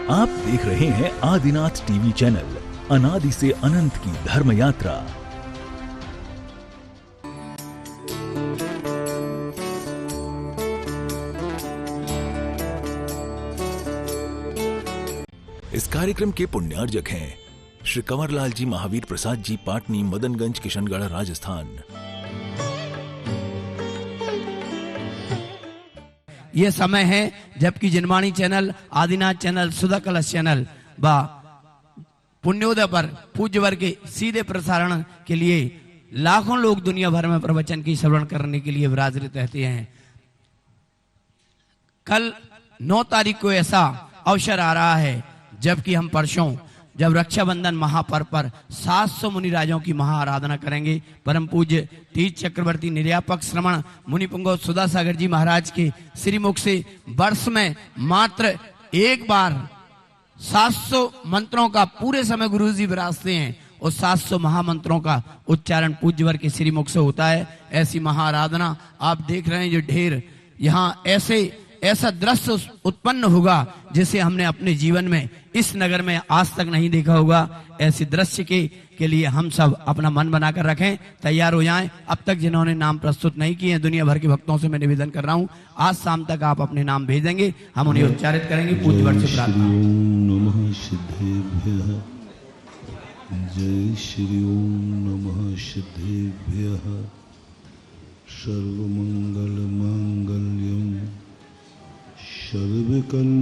आप देख रहे हैं आदिनाथ टीवी चैनल, अनादि से अनंत की धर्म यात्रा। इस कार्यक्रम के पुण्यार्जक हैं श्री कंवरलाल जी महावीर प्रसाद जी, पाटनी, मदनगंज, किशनगढ़, राजस्थान। ये समय है जबकि जिनवाणी चैनल, आदिनाथ चैनल, सुधा कलश चैनल व पुण्योदय पर पूज्य वर्ग के सीधे प्रसारण के लिए लाखों लोग दुनिया भर में प्रवचन की श्रवण करने के लिए विराजित रहते हैं। कल 9 तारीख को ऐसा अवसर आ रहा है जबकि हम परसों जब रक्षाबंधन महापर्व पर 700 मुनि राजों की महा आराधना करेंगे। परम पूज्य तीर्थ चक्रवर्ती निर्यापक श्रमण मुनि पुंगव सुधा सागर जी महाराज के श्रीमुख से वर्ष में मात्र एक बार 700 मंत्रों का पूरे समय गुरु जी विराजते हैं और 700 महामंत्रों का उच्चारण पूज्य वर्ग के श्रीमुख से होता है। ऐसी महा आराधना आप देख रहे हैं जो ढेर यहाँ ऐसा दृश्य उत्पन्न होगा जिसे हमने अपने जीवन में इस नगर में आज तक नहीं देखा होगा। ऐसे दृश्य के लिए हम सब अपना मन बनाकर रखें, तैयार हो जाएं। अब तक जिन्होंने नाम प्रस्तुत नहीं किए हैं, दुनिया भर के भक्तों से मैं निवेदन कर रहा हूं, आज शाम तक आप अपने नाम भेजेंगे, हम उन्हें उच्चारित करेंगे। पूज्य वर्ग से प्रार्थना। नमः सिद्धेभ्यः, जय श्री ओम नमः सिद्धेभ्यः। सर्वमंगल मांगल्यम सर्वकल्याणकारकं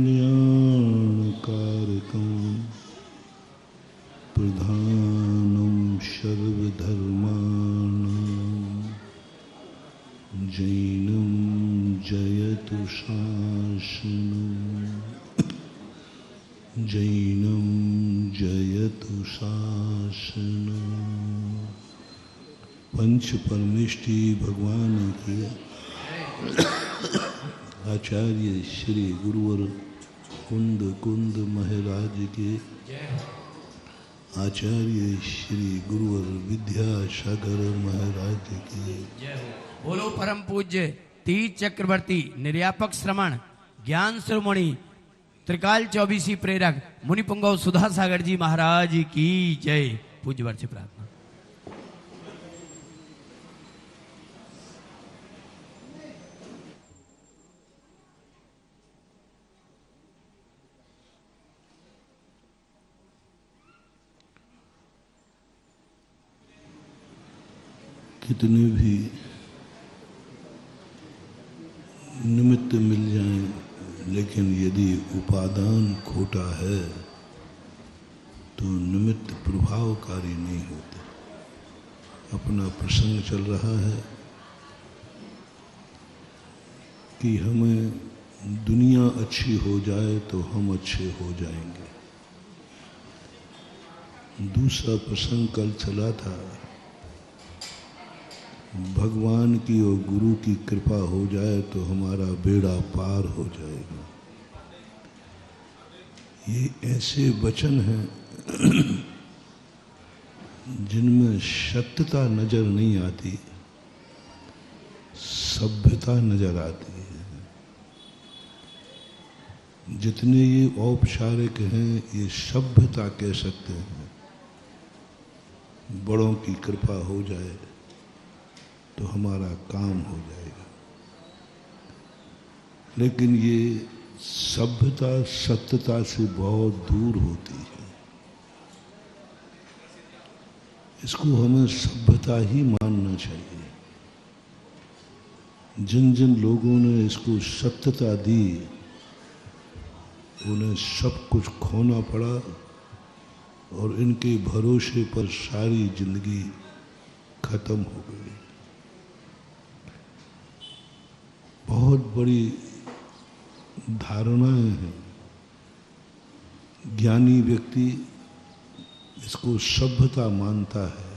प्रधानं सर्वधर्माणां जैनं जयतु शासनं, जैनं जयतु शासनं। पंच परमेष्टि भगवान के आचार्य श्री गुरुवर कुंद महाराज के, आचार्य श्री गुरुवर विद्यासागर महाराज के। बोलो परम पूज्य तीर्थ चक्रवर्ती निर्यापक श्रमण ज्ञान शिरोमणि त्रिकाल 24 प्रेरक मुनि पुंगव सुधा सागर जी महाराज की जय। पूज्य वर्ग से प्रार्थना। कितने भी निमित्त मिल जाएं, लेकिन यदि उपादान खोटा है तो निमित्त प्रभावकारी नहीं होते। अपना प्रसंग चल रहा है कि हमें दुनिया अच्छी हो जाए तो हम अच्छे हो जाएंगे। दूसरा प्रसंग कल चला था, भगवान की और गुरु की कृपा हो जाए तो हमारा बेड़ा पार हो जाएगा। ये ऐसे वचन हैं जिनमें सत्यता नजर नहीं आती, सभ्यता नजर आती है। जितने ये औपचारिक हैं ये सभ्यता कह सकते हैं। बड़ों की कृपा हो जाए तो हमारा काम हो जाएगा, लेकिन ये सभ्यता सत्यता से बहुत दूर होती है। इसको हमें सभ्यता ही मानना चाहिए। जिन जिन लोगों ने इसको सत्यता दी उन्हें सब कुछ खोना पड़ा और इनके भरोसे पर सारी जिंदगी खत्म हो गई। बहुत बड़ी धारणाएं हैं। ज्ञानी व्यक्ति इसको सभ्यता मानता है।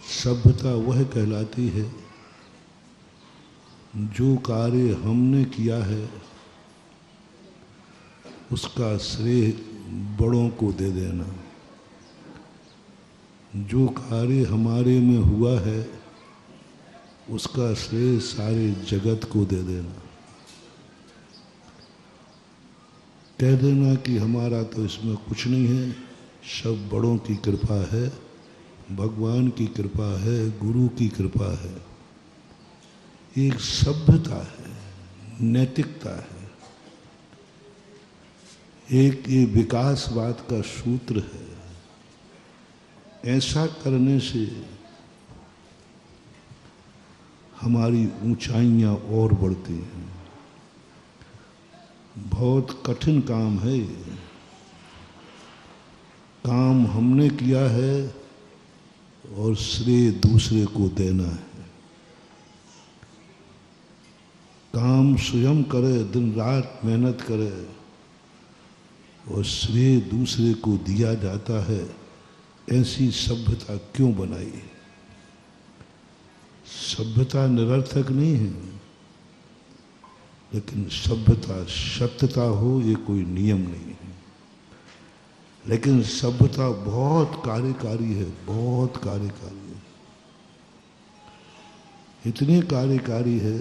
सभ्यता वह कहलाती है जो कार्य हमने किया है उसका श्रेय बड़ों को दे देना। जो कार्य हमारे में हुआ है उसका श्रेय सारे जगत को दे देना। कह देना कि हमारा तो इसमें कुछ नहीं है, सब बड़ों की कृपा है, भगवान की कृपा है, गुरु की कृपा है, एक सभ्यता है, नैतिकता है, एक ये विकासवाद का सूत्र है। ऐसा करने से हमारी ऊंचाइयां और बढ़ती हैं। बहुत कठिन काम है ये। काम हमने किया है और श्रेय दूसरे को देना है। काम स्वयं करे, दिन रात मेहनत करे और श्रेय दूसरे को दिया जाता है। ऐसी सभ्यता क्यों बनाई? सभ्यता निरर्थक नहीं है, लेकिन सभ्यता सत्यता हो ये कोई नियम नहीं है। लेकिन सभ्यता बहुत कार्यकारी है, बहुत कार्यकारी है। इतनी कार्यकारी है,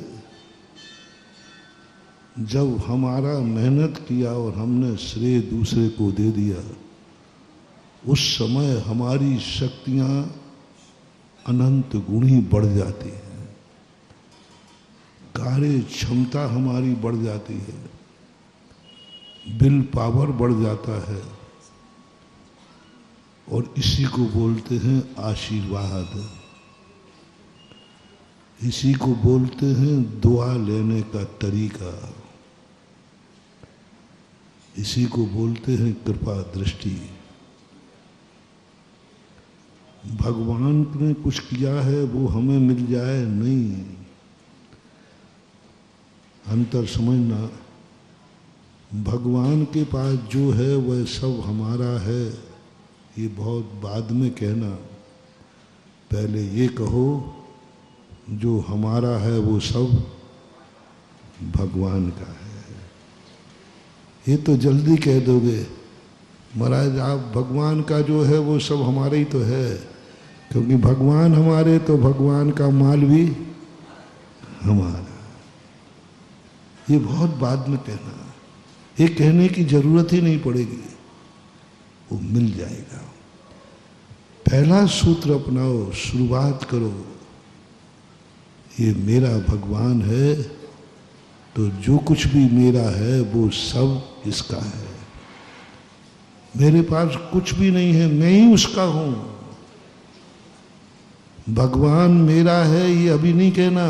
जब हमारा मेहनत किया और हमने श्रेय दूसरे को दे दिया, उस समय हमारी शक्तियां अनंत गुणी बढ़ जाती हैं। कार्य क्षमता हमारी बढ़ जाती है, विल पावर बढ़ जाता है, और इसी को बोलते हैं आशीर्वाद। इसी को बोलते हैं दुआ लेने का तरीका। इसी को बोलते हैं कृपा दृष्टि। भगवान ने कुछ किया है वो हमें मिल जाए, नहीं। अंतर समझना, भगवान के पास जो है वह सब हमारा है, ये बहुत बाद में कहना। पहले ये कहो जो हमारा है वो सब भगवान का है। ये तो जल्दी कह दोगे, महाराज आप भगवान का जो है वो सब हमारे ही तो है, क्योंकि भगवान हमारे तो भगवान का माल भी हमारा। ये बहुत बाद में कहना, ये कहने की जरूरत ही नहीं पड़ेगी, वो मिल जाएगा। पहला सूत्र अपनाओ, शुरुआत करो, ये मेरा भगवान है तो जो कुछ भी मेरा है वो सब इसका है। मेरे पास कुछ भी नहीं है, मैं ही उसका हूं। भगवान मेरा है ये अभी नहीं कहना,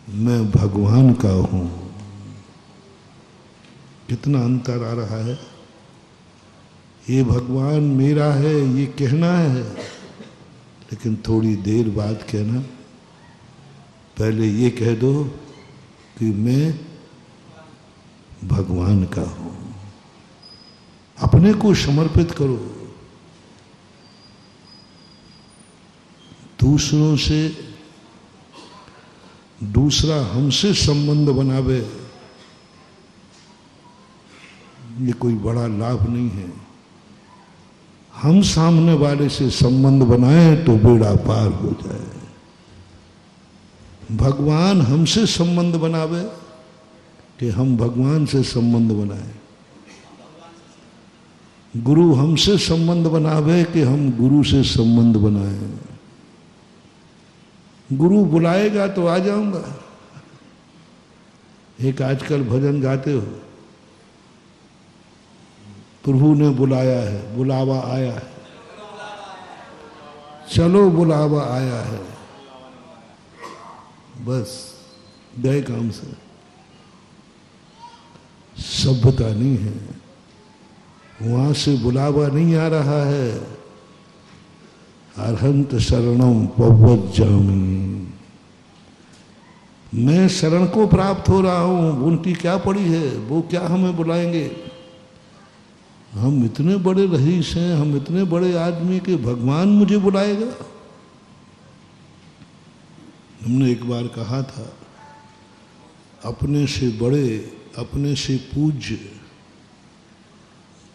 मैं भगवान का हूं। कितना अंतर आ रहा है। ये भगवान मेरा है ये कहना है, लेकिन थोड़ी देर बाद कहना, पहले ये कह दो कि मैं भगवान का हूं। अपने को समर्पित करो। दूसरों से दूसरा हमसे संबंध बनावे, ये कोई बड़ा लाभ नहीं है। हम सामने वाले से संबंध बनाए तो बेड़ा पार हो जाए। भगवान हमसे संबंध बनावे कि हम भगवान से संबंध बनाए। गुरु हमसे संबंध बनावे कि हम गुरु से संबंध बनाए। गुरु बुलाएगा तो आ जाऊंगा। एक आजकल भजन गाते हो, प्रभु ने बुलाया है, बुलावा आया है, चलो बुलावा आया है, बस गए काम से। सभ्यता नहीं है, वहां से बुलावा नहीं आ रहा है। अरहंत शरणम पवज्जामि, मैं शरण को प्राप्त हो रहा हूं, उनकी क्या पड़ी है, वो क्या हमें बुलाएंगे। हम इतने बड़े रईस हैं, हम इतने बड़े आदमी के भगवान मुझे बुलाएगा। हमने एक बार कहा था, अपने से बड़े, अपने से पूज्य,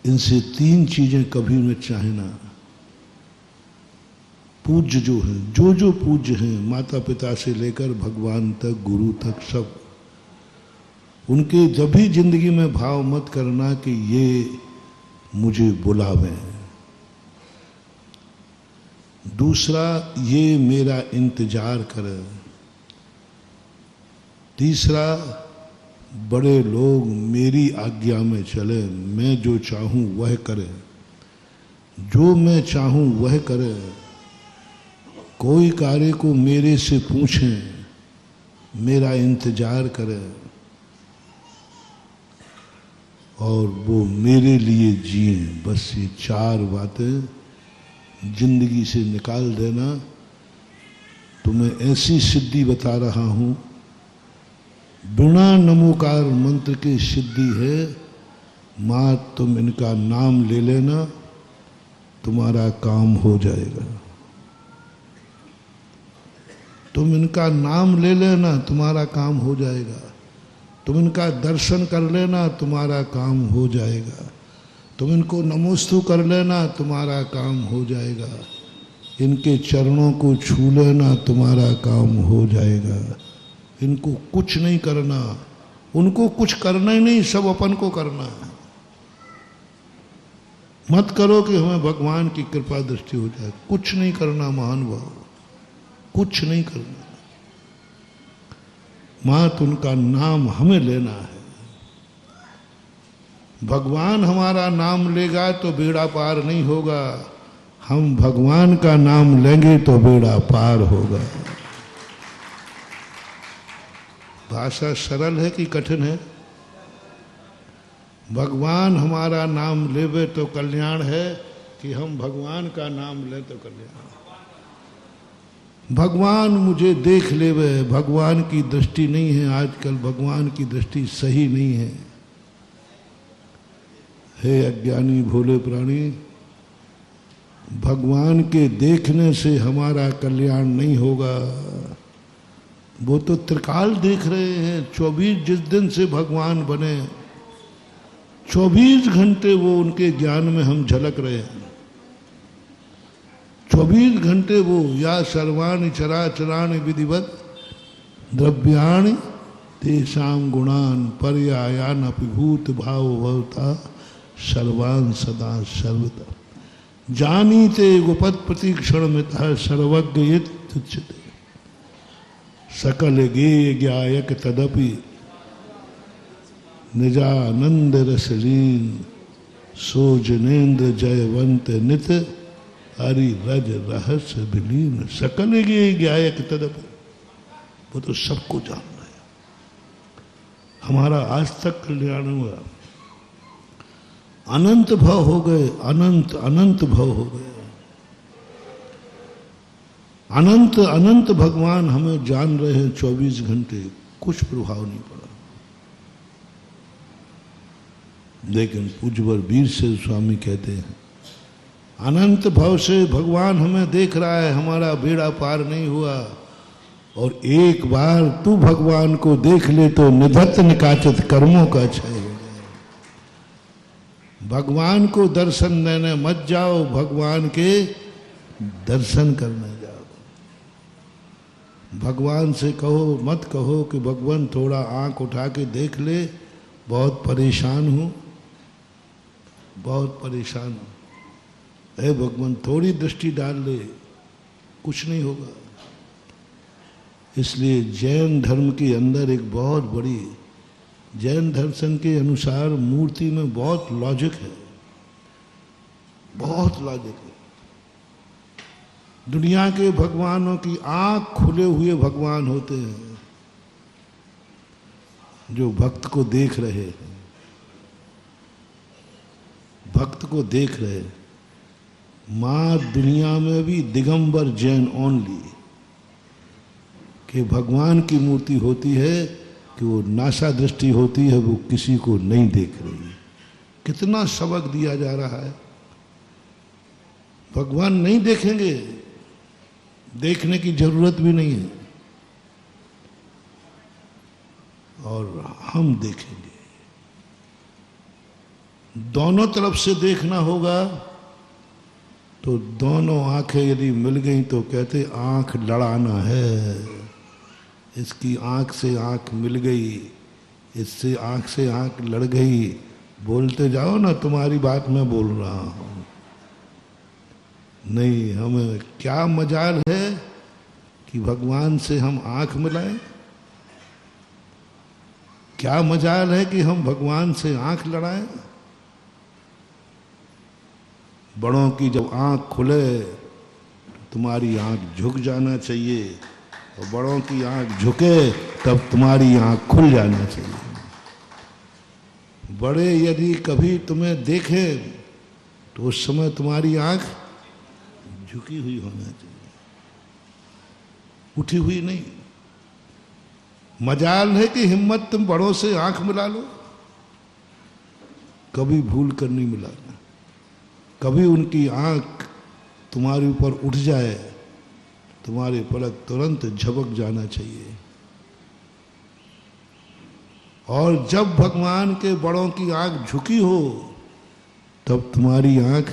इनसे तीन चीजें कभी न चाहना। पूज्य जो है, जो पूज्य हैं, माता पिता से लेकर भगवान तक, गुरु तक, सब उनके जब भी जिंदगी में भाव मत करना कि ये मुझे बुलावें। दूसरा, ये मेरा इंतजार करे। तीसरा, बड़े लोग मेरी आज्ञा में चले, मैं जो चाहूं वह करे, जो मैं चाहूं वह करे। कोई कार्य को मेरे से पूछें, मेरा इंतजार करे और वो मेरे लिए जिए। बस ये 4 बातें जिंदगी से निकाल देना। तुम्हें ऐसी सिद्धि बता रहा हूं, बिना नमोकार मंत्र की सिद्धि है। मां, तुम इनका नाम ले लेना, तुम्हारा काम हो जाएगा। तुम इनका नाम ले लेना, तुम्हारा काम हो जाएगा। तुम इनका दर्शन कर लेना, तुम्हारा काम हो जाएगा। तुम इनको नमोस्तु कर लेना, तुम्हारा काम हो जाएगा। इनके चरणों को छू लेना, तुम्हारा काम हो जाएगा। इनको कुछ नहीं करना, उनको कुछ करना ही नहीं, सब अपन को करना है। मत करो कि हमें भगवान की कृपा दृष्टि हो जाए। कुछ नहीं करना महानुभाव, कुछ नहीं करना। मात उनका नाम हमें लेना है। भगवान हमारा नाम लेगा तो बेड़ा पार नहीं होगा, हम भगवान का नाम लेंगे तो बेड़ा पार होगा। भाषा सरल है कि कठिन है? भगवान हमारा नाम लेवे तो कल्याण है कि हम भगवान का नाम ले तो कल्याण। भगवान मुझे देख लेवे, भगवान की दृष्टि नहीं है आजकल, भगवान की दृष्टि सही नहीं है। हे अज्ञानी भोले प्राणी, भगवान के देखने से हमारा कल्याण नहीं होगा। वो तो त्रिकाल देख रहे हैं। 24 जिस दिन से भगवान बने 24 घंटे वो उनके ज्ञान में हम झलक रहे हैं। 24 घंटे वो या सर्वाणि चराचराणि विधिवत द्रव्याणि तेषां गुणान पर्यायानपि भूत भाव भवता सर्वान् सदा सर्वदा जानीते गुपत प्रतीक्षण मितः सर्वज्ञ इत्युच्यते। सकल गेय ज्ञायक तदपि निजानंद रसलीन सो जनेन्द्र जयवंत नित हरि रज रहस्य विलीन। सकल गेय ज्ञायक तदपि, वो तो सबको जानना है। हमारा आज तक कल्याण हुआ, अनंत भव हो गए, अनंत अनंत भव हो गए। अनंत अनंत भगवान हमें जान रहे हैं 24 घंटे, कुछ प्रभाव नहीं पड़ा। लेकिन पूज्यवर वीर से स्वामी कहते हैं, अनंत भव से भगवान हमें देख रहा है, हमारा बेड़ा पार नहीं हुआ। और एक बार तू भगवान को देख ले तो निधत्त निकाचित कर्मों का क्षय हो जाए। भगवान को दर्शन देने मत जाओ, भगवान के दर्शन करने जाओ। भगवान से कहो, मत कहो कि भगवान थोड़ा आंख उठा के देख ले, बहुत परेशान हूं, बहुत परेशान हूं। हे भगवान थोड़ी दृष्टि डाल ले, कुछ नहीं होगा। इसलिए जैन धर्म के अंदर एक बहुत बड़ी, जैन दर्शन के अनुसार मूर्ति में बहुत लॉजिक है, बहुत लॉजिक है। दुनिया के भगवानों की आंख खुले हुए भगवान होते हैं, जो भक्त को देख रहे हैं, भक्त को देख रहे। मां दुनिया में भी दिगंबर जैन ओनली, कि भगवान की मूर्ति होती है कि वो नासा दृष्टि होती है, वो किसी को नहीं देख रही। कितना सबक दिया जा रहा है। भगवान नहीं देखेंगे, देखने की जरूरत भी नहीं है, और हम देखेंगे। दोनों तरफ से देखना होगा, तो दोनों आंखें यदि मिल गई तो कहते आंख लड़ाना है। इसकी आंख से आंख मिल गई, इससे आंख से आंख लड़ गई। बोलते जाओ ना, तुम्हारी बात मैं बोल रहा हूं। नहीं, हमें क्या मजाल है कि भगवान से हम आंख मिलाएं? क्या मजाल है कि हम भगवान से आंख लड़ाएं? बड़ों की जब आंख खुले तुम्हारी आंख झुक जाना चाहिए, और बड़ों की आंख झुके तब तुम्हारी आंख खुल जाना चाहिए। बड़े यदि कभी तुम्हें देखें तो उस समय तुम्हारी आंख झुकी हुई होना चाहिए, उठी हुई नहीं। मजाल है कि हिम्मत तुम बड़ों से आंख मिला लो, कभी भूल कर नहीं मिलाना। कभी उनकी आंख तुम्हारे ऊपर उठ जाए, तुम्हारे पलक तुरंत झपक जाना चाहिए। और जब भगवान के बड़ों की आंख झुकी हो तब तुम्हारी आंख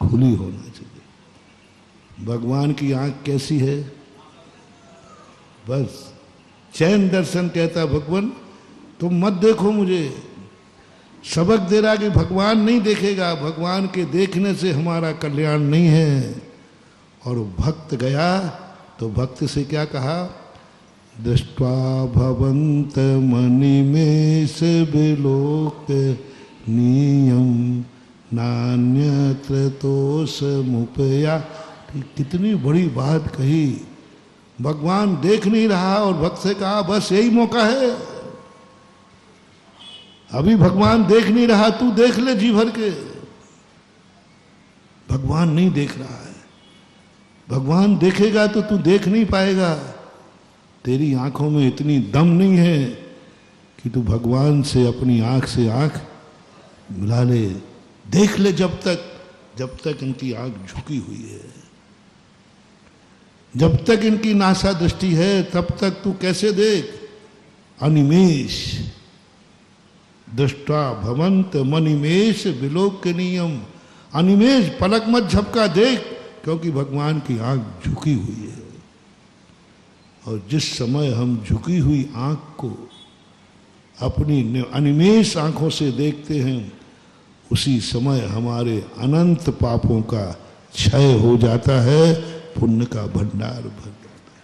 खुली होना चाहिए। भगवान की आंख कैसी है? बस चैन दर्शन कहता भगवान तुम मत देखो मुझे। सबक दे रहा कि भगवान नहीं देखेगा, भगवान के देखने से हमारा कल्याण नहीं है। और भक्त गया तो भक्त से क्या कहा? दृष्ट्वा भवंत मणिमेष विलोक नियम नान्यत्र तोष मुपया। कितनी बड़ी बात कही। भगवान देख नहीं रहा और भक्त से कहा बस यही मौका है, अभी भगवान देख नहीं रहा, तू देख ले जी भर के। भगवान नहीं देख रहा है, भगवान देखेगा तो तू देख नहीं पाएगा। तेरी आंखों में इतनी दम नहीं है कि तू भगवान से अपनी आंख से आंख मिला ले। देख ले जब तक इनकी आंख झुकी हुई है, जब तक इनकी नासा दृष्टि है तब तक तू कैसे देख? अनिमेष दृष्टा भवंत मनिमेष विलोकनीयम। अनिमेष पलक मत झपका देख, क्योंकि भगवान की आंख झुकी हुई है। और जिस समय हम झुकी हुई आंख को अपनी अनिमेष आंखों से देखते हैं, उसी समय हमारे अनंत पापों का क्षय हो जाता है, पुण्य का भंडार भर जाता है।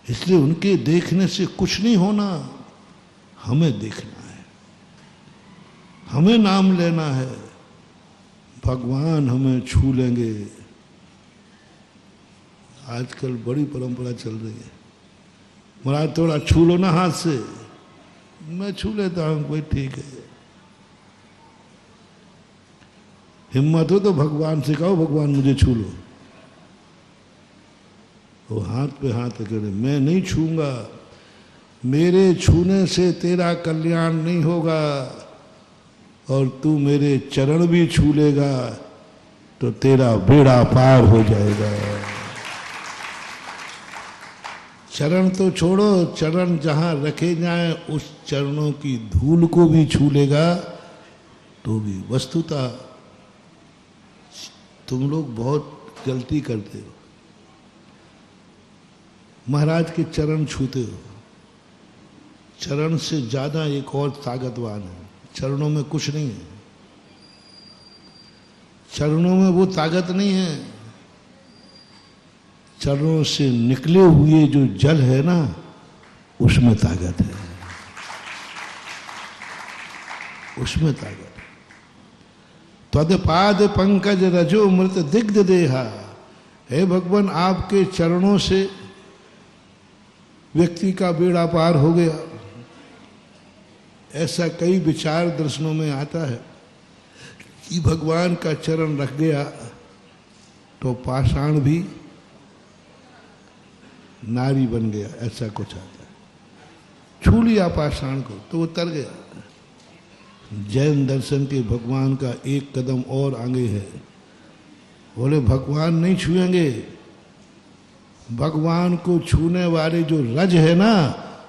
इसलिए उनके देखने से कुछ नहीं होना, हमें देखना है, हमें नाम लेना है। भगवान हमें छू लेंगे। आजकल बड़ी परंपरा चल रही है, महाराज थोड़ा छू लो ना हाथ से। मैं छू लेता हूं, कोई ठीक है। हिम्मत हो तो भगवान से कहो भगवान मुझे छू लो। वो हाथ पे हाथ रखे, मैं नहीं छूंगा, मेरे छूने से तेरा कल्याण नहीं होगा, और तू मेरे चरण भी छू लेगा तो तेरा बेड़ा पार हो जाएगा। चरण तो छोड़ो, चरण जहां रखे जाएं उस चरणों की धूल को भी छू लेगा तो भी। वस्तुतः तुम लोग बहुत गलती करते हो, महाराज के चरण छूते हो। चरण से ज्यादा एक और ताकतवान है, चरणों में कुछ नहीं है। चरणों में वो ताकत नहीं है, चरणों से निकले हुए जो जल है ना, उसमें ताकत है, उसमें ताकत है। त्वदपाद पंकज रजो मृत दिग्ध देहा। हे भगवान, आपके चरणों से व्यक्ति का बेड़ा पार हो गया। ऐसा कई विचार दर्शनों में आता है कि भगवान का चरण रख गया तो पाषाण भी नारी बन गया, ऐसा कुछ आता है। छू लिया पाषाण को तो वो तर गया। जैन दर्शन के भगवान का एक कदम और आगे है। बोले भगवान नहीं छुएंगे, भगवान को छूने वाले जो रज है ना,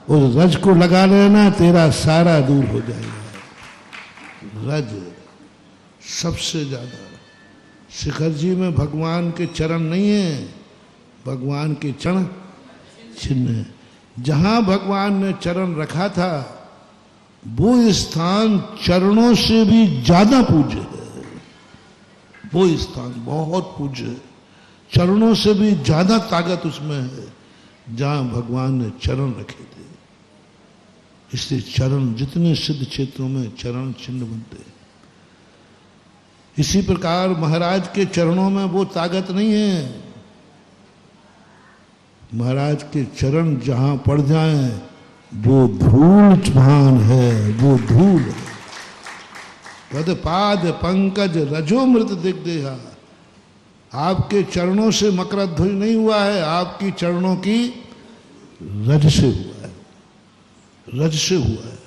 उस रज को लगा लेना, तेरा सारा दूर हो जाएगा। रज सबसे ज्यादा। शिखर जी में भगवान के चरण नहीं है, भगवान के चरण चिन्ह है। जहां भगवान ने चरण रखा था वो स्थान चरणों से भी ज्यादा पूज्य है। वो स्थान बहुत पूज्य है, चरणों से भी ज्यादा ताकत उसमें है जहां भगवान ने चरण रखे थे। इसलिए चरण, जितने सिद्ध क्षेत्रों में चरण चिन्ह बनते हैं, इसी प्रकार महाराज के चरणों में वो ताकत नहीं है। महाराज के चरण जहां पड़ जाएं वो धूल भान है, वो धूल है। पद पाद पंकज रजोमृत दिग्देहा, आपके चरणों से मकरध्वज नहीं हुआ है, आपकी चरणों की रज से हुआ है, रज से हुआ है।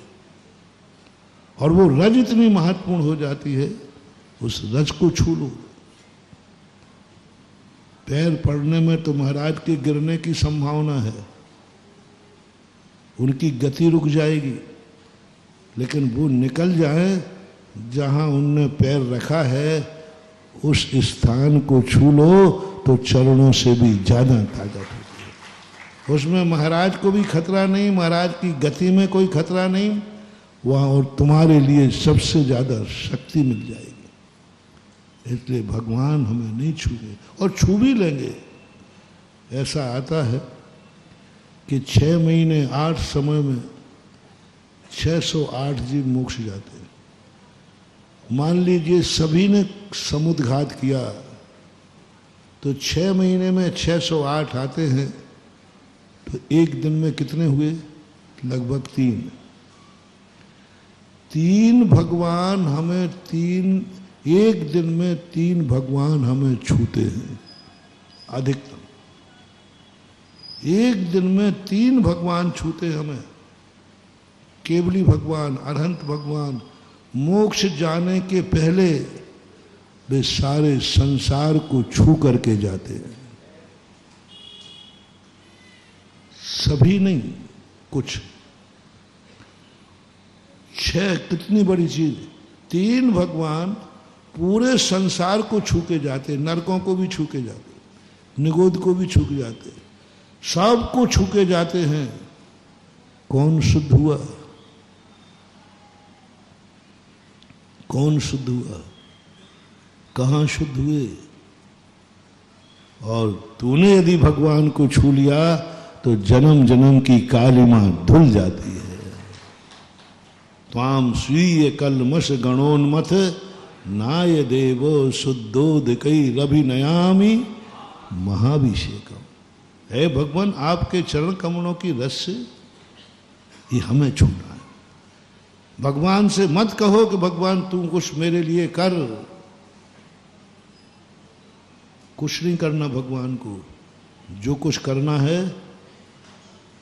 और वो रज इतनी महत्वपूर्ण हो जाती है, उस रज को छू लो। पैर पड़ने में तो महाराज के गिरने की संभावना है, उनकी गति रुक जाएगी, लेकिन वो निकल जाए जहां उनने पैर रखा है, उस स्थान को छू लो तो चरणों से भी ज्यादा ताकत होती है। उसमें महाराज को भी खतरा नहीं, महाराज की गति में कोई खतरा नहीं वहां, और तुम्हारे लिए सबसे ज्यादा शक्ति मिल जाएगी। इसलिए भगवान हमें नहीं छूगे, और छू भी लेंगे। ऐसा आता है कि 6 महीने 8 समय में 608 जीव मोक्ष जाते हैं। मान लीजिए सभी ने समुद्घात किया तो 6 महीने में 608 आते हैं, तो एक दिन में कितने हुए? लगभग 3 भगवान हमें एक दिन में 3 भगवान हमें छूते हैं अधिकतम। एक दिन में 3 भगवान छूते हमें। केवली भगवान, अरहंत भगवान मोक्ष जाने के पहले वे सारे संसार को छू करके जाते हैं। सभी नहीं, कुछ। 6 कितनी बड़ी चीज। 3 भगवान पूरे संसार को छू के जाते, नरकों को भी छू के जाते, निगोद को भी छू के जाते, सबको छू के जाते हैं। कौन शुद्ध हुआ? कौन शुद्ध हुआ? कहां शुद्ध हुए? और तूने यदि भगवान को छू लिया तो जन्म जन्म की कालिमा धुल जाती है। त्वाम स्वीय कलमश गणोन्मथ नाय देव शुद्धोदकई रभिनयामि महाभिषेकम। हे भगवान, आपके चरण कमलों की रस से ये हमें छूना है। भगवान से मत कहो कि भगवान तू कुछ मेरे लिए कर। कुछ नहीं करना भगवान को, जो कुछ करना है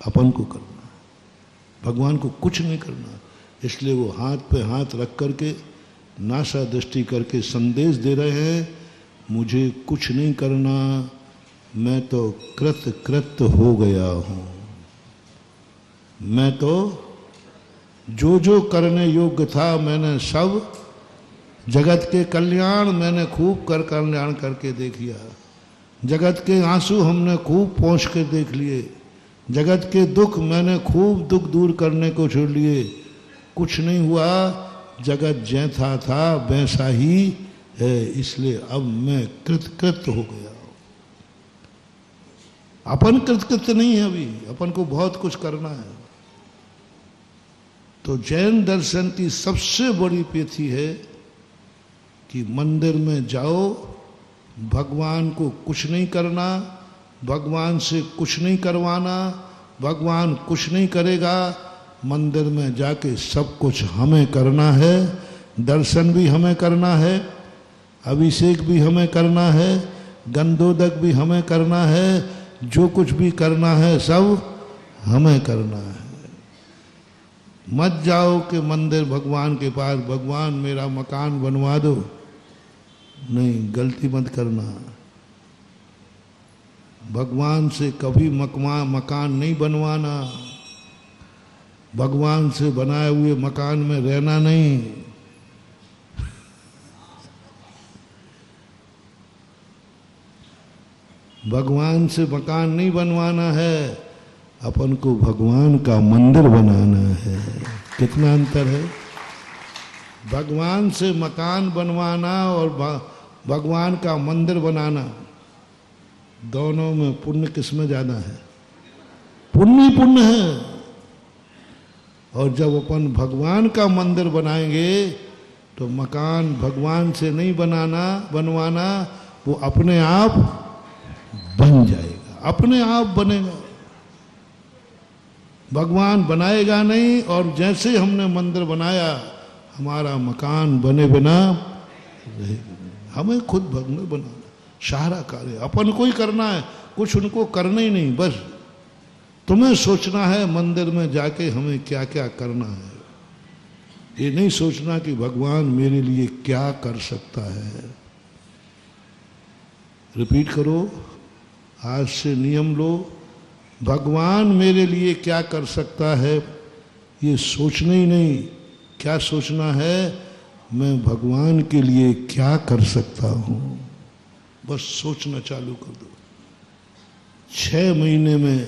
अपन को करना है, भगवान को कुछ नहीं करना। इसलिए वो हाथ पे हाथ रख करके नासा दृष्टि करके संदेश दे रहे हैं, मुझे कुछ नहीं करना, मैं तो कृत हो गया हूं। मैं तो जो जो करने योग्य था मैंने सब, जगत के कल्याण मैंने खूब कर कल्याण करके देख लिया, जगत के आंसू हमने खूब पहुँच कर देख लिए, जगत के दुख मैंने खूब दुख दूर करने को छोड़ लिए। कुछ नहीं हुआ, जगत जैसा था वैसा ही है। इसलिए अब मैं कृत हो गया। अपन कृत नहीं है, अभी अपन को बहुत कुछ करना है। तो जैन दर्शन की सबसे बड़ी पेथी है कि मंदिर में जाओ, भगवान को कुछ नहीं करना, भगवान से कुछ नहीं करवाना, भगवान कुछ नहीं करेगा। मंदिर में जाके सब कुछ हमें करना है, दर्शन भी हमें करना है, अभिषेक भी हमें करना है, गंधोदक भी हमें करना है, जो कुछ भी करना है सब हमें करना है। मत जाओ कि मंदिर भगवान के पास, भगवान मेरा मकान बनवा दो। नहीं, गलती मत करना। भगवान से कभी मकान नहीं बनवाना, भगवान से बनाए हुए मकान में रहना नहीं। भगवान से मकान नहीं बनवाना है, अपन को भगवान का मंदिर बनाना है। कितना अंतर है? भगवान से मकान बनवाना और भगवान का मंदिर बनाना, दोनों में पुण्य किसमें ज्यादा है? पुण्य ही पुण्य है। और जब अपन भगवान का मंदिर बनाएंगे तो मकान भगवान से नहीं बनवाना, वो अपने आप बन जाएगा, अपने आप बनेगा। भगवान बनाएगा नहीं। और जैसे हमने मंदिर बनाया, हमारा मकान बने बिना रहेगा। हमें खुद मंदिर बनाना, सारा कार्य अपन को ही करना है, कुछ उनको करना ही नहीं। बस तुम्हें सोचना है मंदिर में जाके हमें क्या क्या करना है। ये नहीं सोचना कि भगवान मेरे लिए क्या कर सकता है। रिपीट करो, आज से नियम लो, भगवान मेरे लिए क्या कर सकता है, ये सोचना ही नहीं। क्या सोचना है? मैं भगवान के लिए क्या कर सकता हूं, बस सोचना चालू कर दो। 6 महीने में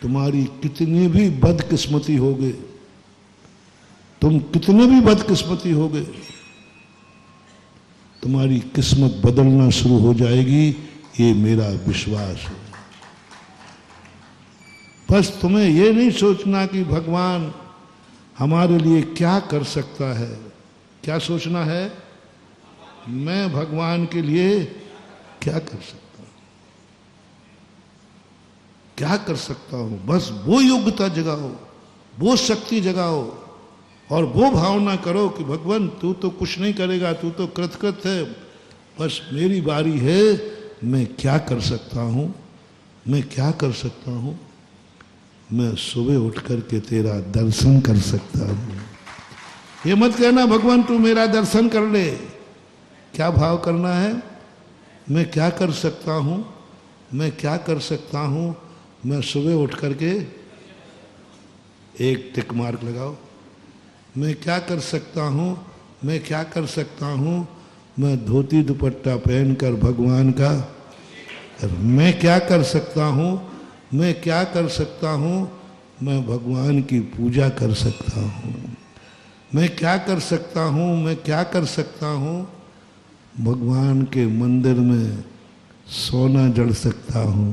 तुम्हारी कितनी भी बदकिस्मती हो गए, तुम कितने भी बदकिस्मती हो गए, तुम्हारी किस्मत बदलना शुरू हो जाएगी, ये मेरा विश्वास है। बस तुम्हें ये नहीं सोचना कि भगवान हमारे लिए क्या कर सकता है। क्या सोचना है? मैं भगवान के लिए क्या कर सकता हूं, क्या कर सकता हूं। बस वो योग्यता जगाओ, वो शक्ति जगाओ और वो भावना करो कि भगवान तू तो कुछ नहीं करेगा, तू तो कृतकृत है, बस मेरी बारी है, मैं क्या कर सकता हूं, मैं क्या कर सकता हूं। मैं सुबह उठ करके तेरा दर्शन कर सकता हूं। ये मत कहना भगवान तू मेरा दर्शन कर ले। क्या भाव करना है? मैं क्या कर सकता हूं, मैं क्या कर सकता हूं। मैं सुबह उठ करके एक टिक मार्क लगाओ। मैं क्या कर सकता हूं, मैं क्या कर सकता हूं। मैं धोती दुपट्टा पहनकर भगवान का, मैं क्या कर सकता हूं, मैं क्या कर सकता हूं। मैं भगवान की पूजा कर सकता हूं। मैं क्या कर सकता हूं, मैं क्या कर सकता हूं। भगवान के मंदिर में सोना जड़ सकता हूं,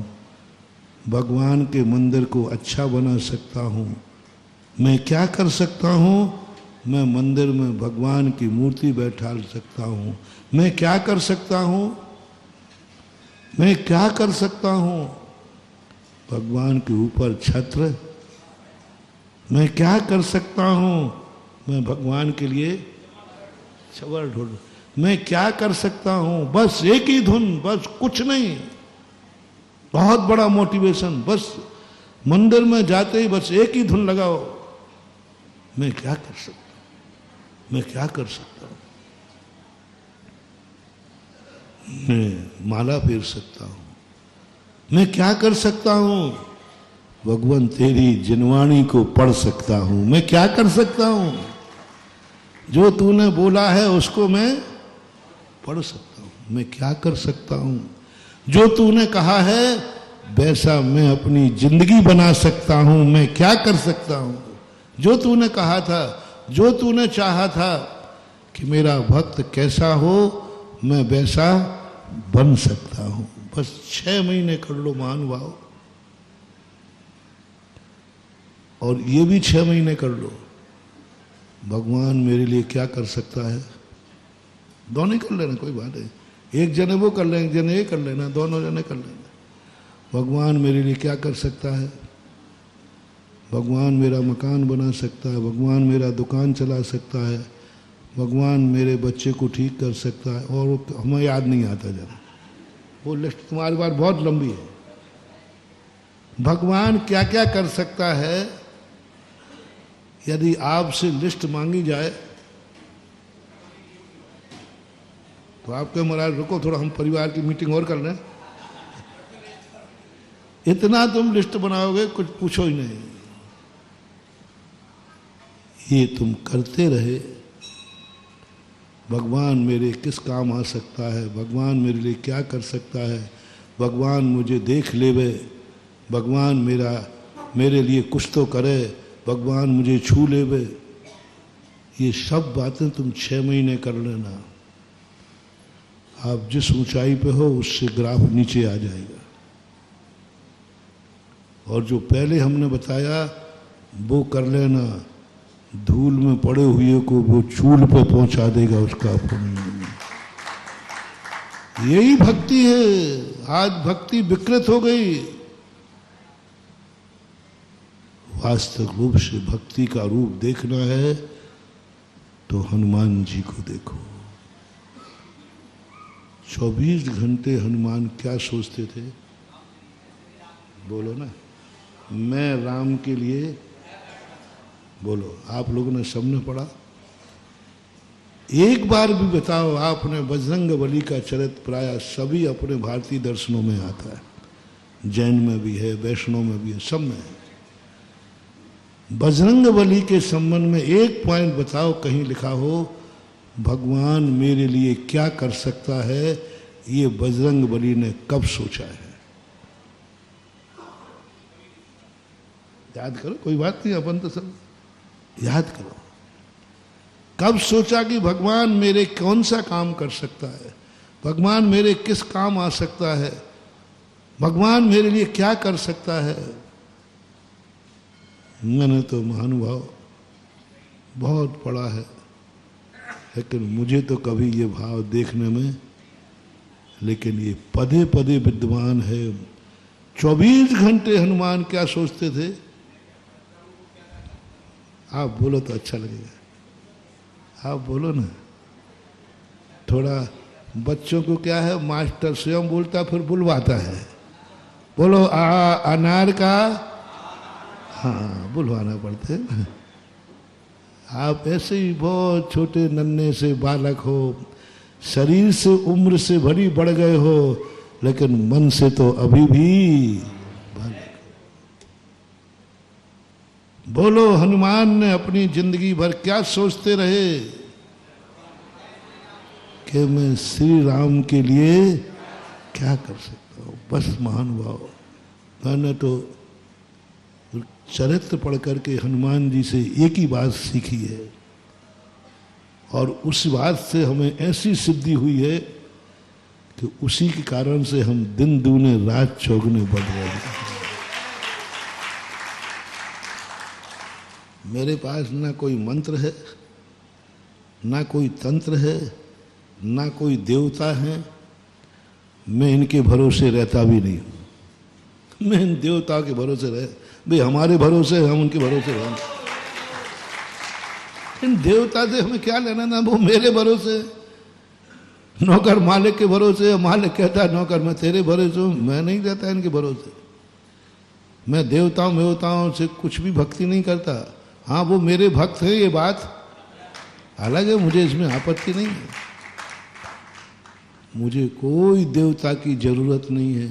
भगवान के मंदिर को अच्छा बना सकता हूं। मैं क्या कर सकता हूं? मैं मंदिर में भगवान की मूर्ति बैठा सकता हूं। मैं क्या कर सकता हूं, मैं क्या कर सकता हूं। भगवान के ऊपर छत्र। मैं क्या कर सकता हूं? मैं भगवान के लिए छबर ढूंढ। मैं क्या कर सकता हूं? बस एक ही धुन, बस कुछ नहीं। बहुत बड़ा मोटिवेशन। बस मंदिर में जाते ही बस एक ही धुन लगाओ, मैं क्या कर सकता हूं, मैं क्या कर सकता हूं। मैं माला फेर सकता हूं। मैं क्या कर सकता हूं? भगवान तेरी जिनवाणी को पढ़ सकता हूं। मैं क्या कर सकता हूं? जो तूने बोला है उसको मैं पढ़ सकता हूं। मैं क्या कर सकता हूं? जो तूने कहा है वैसा मैं अपनी जिंदगी बना सकता हूं। मैं क्या कर सकता हूं? जो तूने कहा था, जो तूने चाहा था कि मेरा भक्त कैसा हो, मैं वैसा बन सकता हूं। बस 6 महीने कर लो महानुभाव, और ये भी 6 महीने कर लो। भगवान मेरे लिए क्या कर सकता है, दोनों ही कर लेना, कोई बात नहीं। एक जने वो कर लेंगे, एक जने ये कर लेना, दोनों जने कर लेना। भगवान मेरे लिए क्या कर सकता है? भगवान मेरा मकान बना सकता है, भगवान मेरा दुकान चला सकता है, भगवान मेरे बच्चे को ठीक कर सकता है। और हमें याद नहीं आता जरा, वो लिस्ट तुम्हारी बात बहुत लंबी है। भगवान क्या क्या कर सकता है, यदि आपसे लिस्ट मांगी जाए तो आप कहें महाराज रुको थोड़ा, हम परिवार की मीटिंग और कर लें। इतना तुम लिस्ट बनाओगे कुछ पूछो ही नहीं। ये तुम करते रहे, भगवान मेरे किस काम आ सकता है, भगवान मेरे लिए क्या कर सकता है, भगवान मुझे देख लेवे, भगवान मेरे लिए कुछ तो करे, भगवान मुझे छू लेवे। ये सब बातें तुम 6 महीने कर लेना, आप जिस ऊंचाई पे हो उससे ग्राफ नीचे आ जाएगा। और जो पहले हमने बताया वो कर लेना, धूल में पड़े हुए को वो चूल पे पहुंचा देगा उसका पुण्य। यही भक्ति है। आज भक्ति विकृत हो गई। वास्तविक रूप से भक्ति का रूप देखना है तो हनुमान जी को देखो। 24 घंटे हनुमान क्या सोचते थे? बोलो ना, मैं राम के लिए, बोलो, आप लोगों ने सबने पढ़ा? एक बार भी बताओ आपने बजरंग बली का चरित्र, प्राय सभी अपने भारतीय दर्शनों में आता है, जैन में भी है, वैष्णव में भी है, सब में है। बजरंग बली के संबंध में एक पॉइंट बताओ कहीं लिखा हो भगवान मेरे लिए क्या कर सकता है, ये बजरंग बली ने कब सोचा है? याद करो, कोई बात नहीं, अपन तो सब याद करो। कब सोचा कि भगवान मेरे कौन सा काम कर सकता है, भगवान मेरे किस काम आ सकता है, भगवान मेरे लिए क्या कर सकता है? मैंने तो महानुभाव बहुत पढ़ा है, लेकिन मुझे तो कभी ये भाव देखने में, लेकिन ये पदे पदे विद्वान है। 24 घंटे हनुमान क्या सोचते थे? आप बोलो तो अच्छा लगेगा, आप बोलो ना। थोड़ा बच्चों को क्या है, मास्टर स्वयं बोलता फिर बुलवाता है। बोलो अनार का, हाँ बुलवाना पड़ते है। आप ऐसे ही बहुत छोटे नन्हे से बालक हो, शरीर से उम्र से भरी बढ़ गए हो, लेकिन मन से तो अभी भी बालक। बोलो हनुमान ने अपनी जिंदगी भर क्या सोचते रहे कि मैं श्री राम के लिए क्या कर सकता हूँ? बस महानुभाव, मैंने तो चरित्र पढ़ करके हनुमान जी से एक ही बात सीखी है, और उस बात से हमें ऐसी सिद्धि हुई है कि उसी के कारण से हम दिन दूने रात चौगुने बढ़ रहे हैं। मेरे पास ना कोई मंत्र है, ना कोई तंत्र है, ना कोई देवता है, मैं इनके भरोसे रहता भी नहीं हूं। मैं इन देवताओं के भरोसे रहे, भाई हमारे भरोसे हम उनके भरोसे रहेंगे। इन देवता से हमें क्या लेना ना, वो मेरे भरोसे। नौकर मालिक के भरोसे, मालिक कहता है नौकर मैं तेरे भरोसे हूं, मैं नहीं रहता इनके भरोसे। मैं देवताओं से कुछ भी भक्ति नहीं करता। हाँ वो मेरे भक्त है, ये बात अलग है, मुझे इसमें आपत्ति नहीं है। मुझे कोई देवता की जरूरत नहीं है,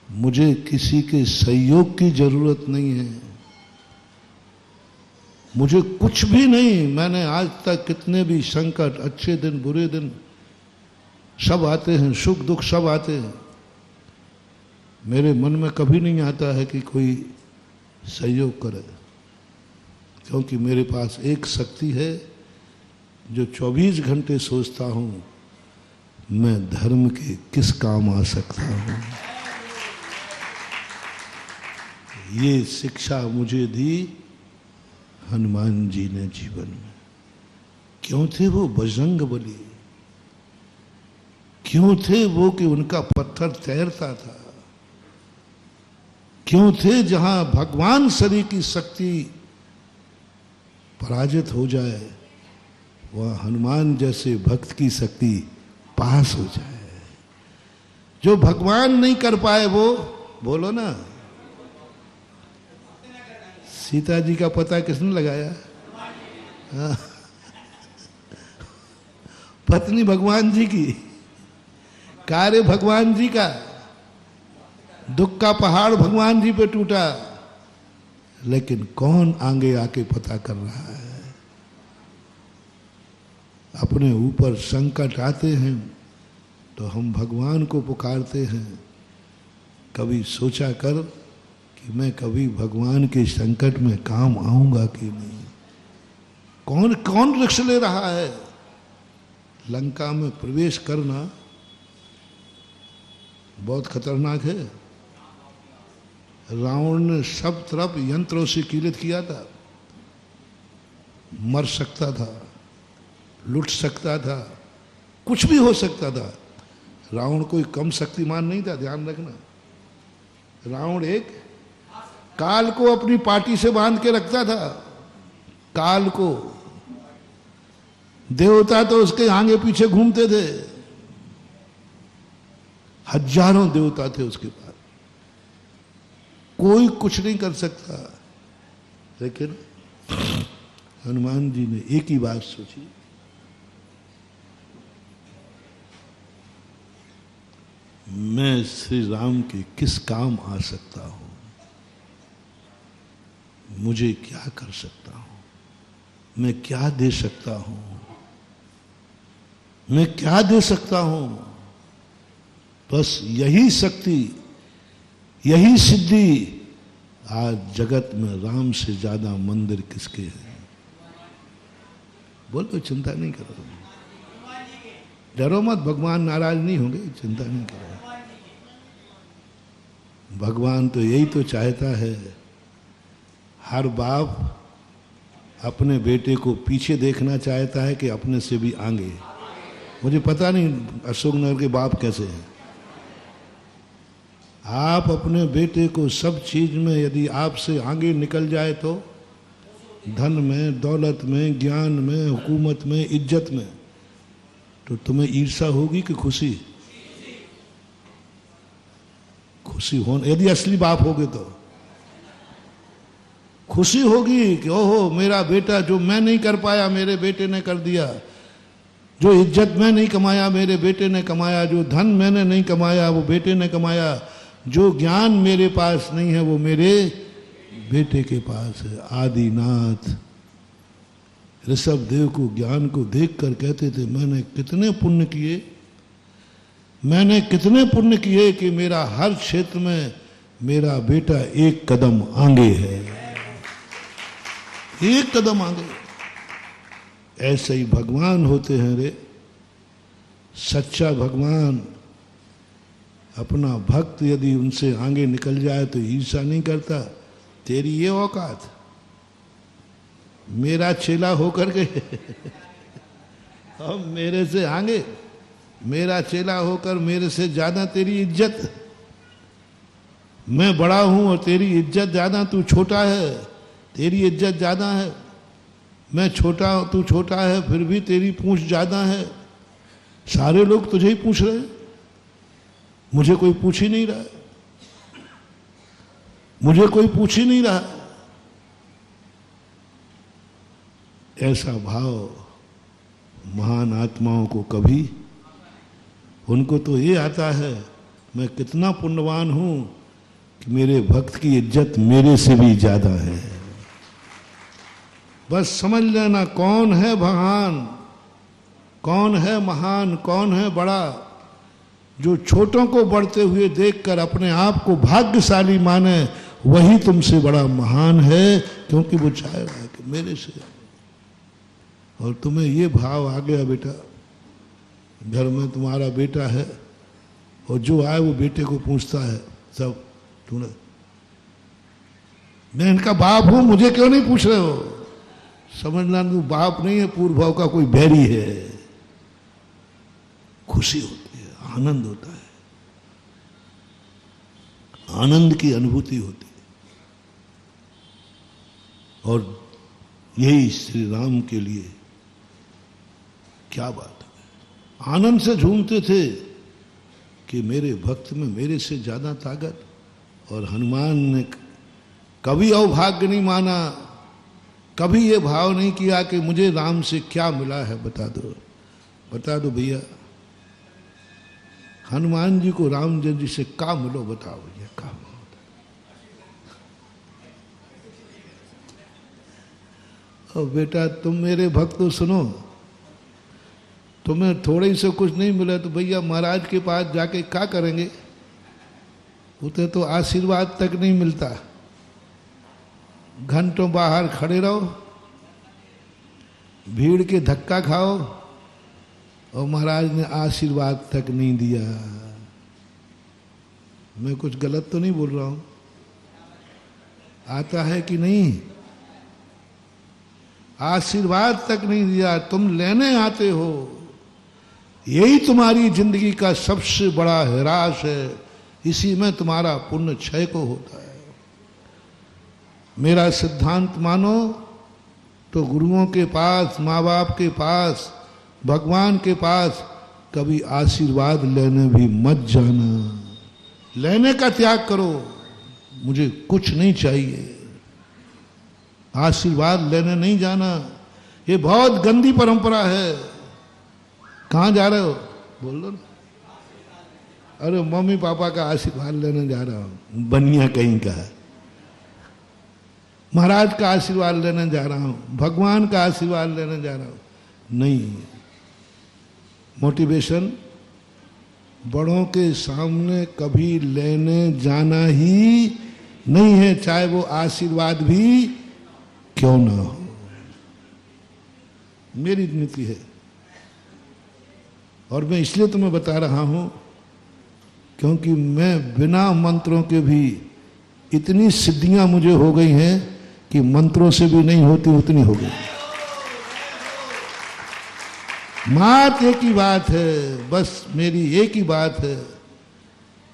मुझे किसी के सहयोग की जरूरत नहीं है, मुझे कुछ भी नहीं। मैंने आज तक कितने भी संकट, अच्छे दिन बुरे दिन सब आते हैं, सुख दुख सब आते हैं, मेरे मन में कभी नहीं आता है कि कोई सहयोग करे, क्योंकि मेरे पास एक शक्ति है जो 24 घंटे सोचता हूं मैं धर्म के किस काम आ सकता हूं। ये शिक्षा मुझे दी हनुमान जी ने जीवन में। क्यों थे वो बजरंग बली? क्यों थे वो कि उनका पत्थर तैरता था? क्यों थे जहां भगवान शरीर की शक्ति पराजित हो जाए, वह हनुमान जैसे भक्त की शक्ति पास हो जाए। जो भगवान नहीं कर पाए वो, बोलो ना, सीता जी का पता किसने लगाया? हाँ। पत्नी भगवान जी की, कार्य भगवान जी का, दुख का पहाड़ भगवान जी पे टूटा, लेकिन कौन आगे आके पता कर रहा है? अपने ऊपर संकट आते हैं तो हम भगवान को पुकारते हैं, कभी सोचा कर कि मैं कभी भगवान के संकट में काम आऊंगा कि नहीं। कौन कौन रिक्स ले रहा है? लंका में प्रवेश करना बहुत खतरनाक है। रावण ने सब तरफ यंत्रों से कीलित किया था, मर सकता था, लुट सकता था, कुछ भी हो सकता था। रावण कोई कम शक्तिमान नहीं था, ध्यान रखना। रावण एक काल को अपनी पार्टी से बांध के रखता था, काल को। देवता तो उसके आगे पीछे घूमते थे, हजारों देवता थे उसके पास, कोई कुछ नहीं कर सकता। लेकिन हनुमान जी ने एक ही बात सोची, मैं श्री राम के किस काम आ सकता हूं, मुझे क्या कर सकता हूं, मैं क्या दे सकता हूं, मैं क्या दे सकता हूं। बस यही शक्ति, यही सिद्धि। आज जगत में राम से ज्यादा मंदिर किसके हैं? बोलो, चिंता नहीं करो, डरो मत, भगवान नाराज नहीं होंगे, चिंता नहीं करो। भगवान तो यही तो चाहता है, हर बाप अपने बेटे को पीछे देखना चाहता है कि अपने से भी आगे। मुझे पता नहीं अशोकनगर के बाप कैसे हैं। आप अपने बेटे को सब चीज में यदि आपसे आगे निकल जाए तो, धन में, दौलत में, ज्ञान में, हुकूमत में, इज्जत में, तो तुम्हें ईर्ष्या होगी कि खुशी? खुशी हो, यदि असली बाप होगे तो खुशी होगी कि ओहो मेरा बेटा, जो मैं नहीं कर पाया मेरे बेटे ने कर दिया, जो इज्जत मैं नहीं कमाया मेरे बेटे ने कमाया, जो धन मैंने नहीं कमाया वो बेटे ने कमाया, जो ज्ञान मेरे पास नहीं है वो मेरे बेटे के पास है। आदिनाथ ऋषभ देव को ज्ञान को देखकर कहते थे, मैंने कितने पुण्य किए, मैंने कितने पुण्य किए कि मेरा हर क्षेत्र में मेरा बेटा एक कदम आगे है, एक कदम आगे। ऐसे ही भगवान होते हैं रे। सच्चा भगवान अपना भक्त यदि उनसे आगे निकल जाए तो ईर्ष्या नहीं करता। तेरी ये औकात, मेरा चेला होकर के अब मेरे से आगे, मेरा चेला होकर मेरे से ज्यादा तेरी इज्जत, मैं बड़ा हूं और तेरी इज्जत ज्यादा, तू छोटा है तेरी इज्जत ज्यादा है, मैं छोटा तू छोटा है फिर भी तेरी पूंछ ज्यादा है। सारे लोग तुझे ही पूछ रहे हैं, मुझे कोई पूछ ही नहीं रहा है, मुझे कोई पूछ ही नहीं रहा। ऐसा भाव महान आत्माओं को कभी, उनको तो ये आता है मैं कितना पुण्यवान हूं कि मेरे भक्त की इज्जत मेरे से भी ज्यादा है। बस समझ लेना कौन है महान, कौन है महान, कौन है बड़ा। जो छोटों को बढ़ते हुए देखकर अपने आप को भाग्यशाली माने, वही तुमसे बड़ा महान है, क्योंकि वो चाहेगा कि मेरे से। और तुम्हें ये भाव आ गया बेटा, घर में तुम्हारा बेटा है और जो आए वो बेटे को पूछता है सब, तूने, मैं इनका बाप हूं, मुझे क्यों नहीं पूछ रहे हो? समझना तू बाप नहीं है, पूर्व भाव का कोई बैरी है। खुशी होती है, आनंद होता है, आनंद की अनुभूति होती है। और यही श्री राम के लिए क्या बात है। आनंद से झूमते थे कि मेरे भक्त में मेरे से ज्यादा ताकत। और हनुमान ने कभी अवभाग्य नहीं माना, कभी ये भाव नहीं किया कि मुझे राम से क्या मिला है, बता दो, बता दो भैया। हनुमान जी को राम जी से क्या मिलो, बताओ भैया क्या मिलो। और बेटा तुम मेरे भक्त तो सुनो, तुम्हें थोड़े से कुछ नहीं मिला तो भैया महाराज के पास जाके क्या करेंगे? उसे तो आशीर्वाद तक नहीं मिलता। घंटों बाहर खड़े रहो, भीड़ के धक्का खाओ, और महाराज ने आशीर्वाद तक नहीं दिया। मैं कुछ गलत तो नहीं बोल रहा हूं? आता है कि नहीं? आशीर्वाद तक नहीं दिया, तुम लेने आते हो। यही तुम्हारी जिंदगी का सबसे बड़ा हिरास है, इसी में तुम्हारा पुण्य क्षय को होता है। मेरा सिद्धांत मानो तो गुरुओं के पास, माँ बाप के पास, भगवान के पास कभी आशीर्वाद लेने भी मत जाना। लेने का त्याग करो, मुझे कुछ नहीं चाहिए, आशीर्वाद लेने नहीं जाना। ये बहुत गंदी परंपरा है। कहाँ जा रहे हो? बोल दो ना। अरे मम्मी पापा का आशीर्वाद लेने जा रहा हूं, बनिया कहीं का। महाराज का आशीर्वाद लेने जा रहा हूं, भगवान का आशीर्वाद लेने जा रहा हूं। नहीं, मोटिवेशन बड़ों के सामने कभी लेने जाना ही नहीं है, चाहे वो आशीर्वाद भी क्यों ना हो। मेरी नीति है, और मैं इसलिए तुम्हें बता रहा हूं क्योंकि मैं बिना मंत्रों के भी इतनी सिद्धियां मुझे हो गई हैं कि मंत्रों से भी नहीं होती उतनी हो गई। मात एक ही बात है, बस मेरी एक ही बात है,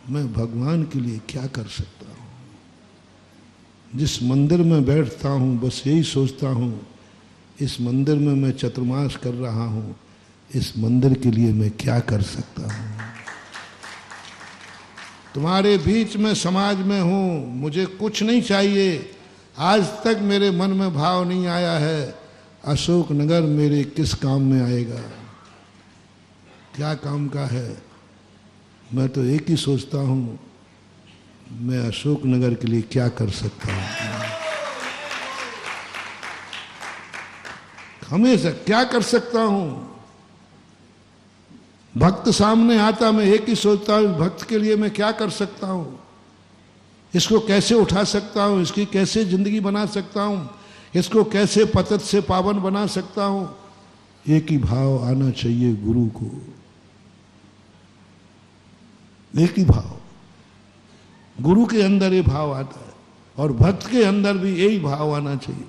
मैं भगवान के लिए क्या कर सकता हूं। जिस मंदिर में बैठता हूं बस यही सोचता हूं, इस मंदिर में मैं चतुर्मास कर रहा हूं, इस मंदिर के लिए मैं क्या कर सकता हूं। तुम्हारे बीच में समाज में हूं, मुझे कुछ नहीं चाहिए। आज तक मेरे मन में भाव नहीं आया है अशोक नगर मेरे किस काम में आएगा, क्या काम का है। मैं तो एक ही सोचता हूं, मैं अशोक नगर के लिए क्या कर सकता हूं। हमेशा क्या कर सकता हूं। भक्त सामने आता, मैं एक ही सोचता हूं, भक्त के लिए मैं क्या कर सकता हूं, इसको कैसे उठा सकता हूं, इसकी कैसे जिंदगी बना सकता हूं, इसको कैसे पतित से पावन बना सकता हूं। एक ही भाव आना चाहिए गुरु को, एक ही भाव। गुरु के अंदर ये भाव आता है और भक्त के अंदर भी यही भाव आना चाहिए।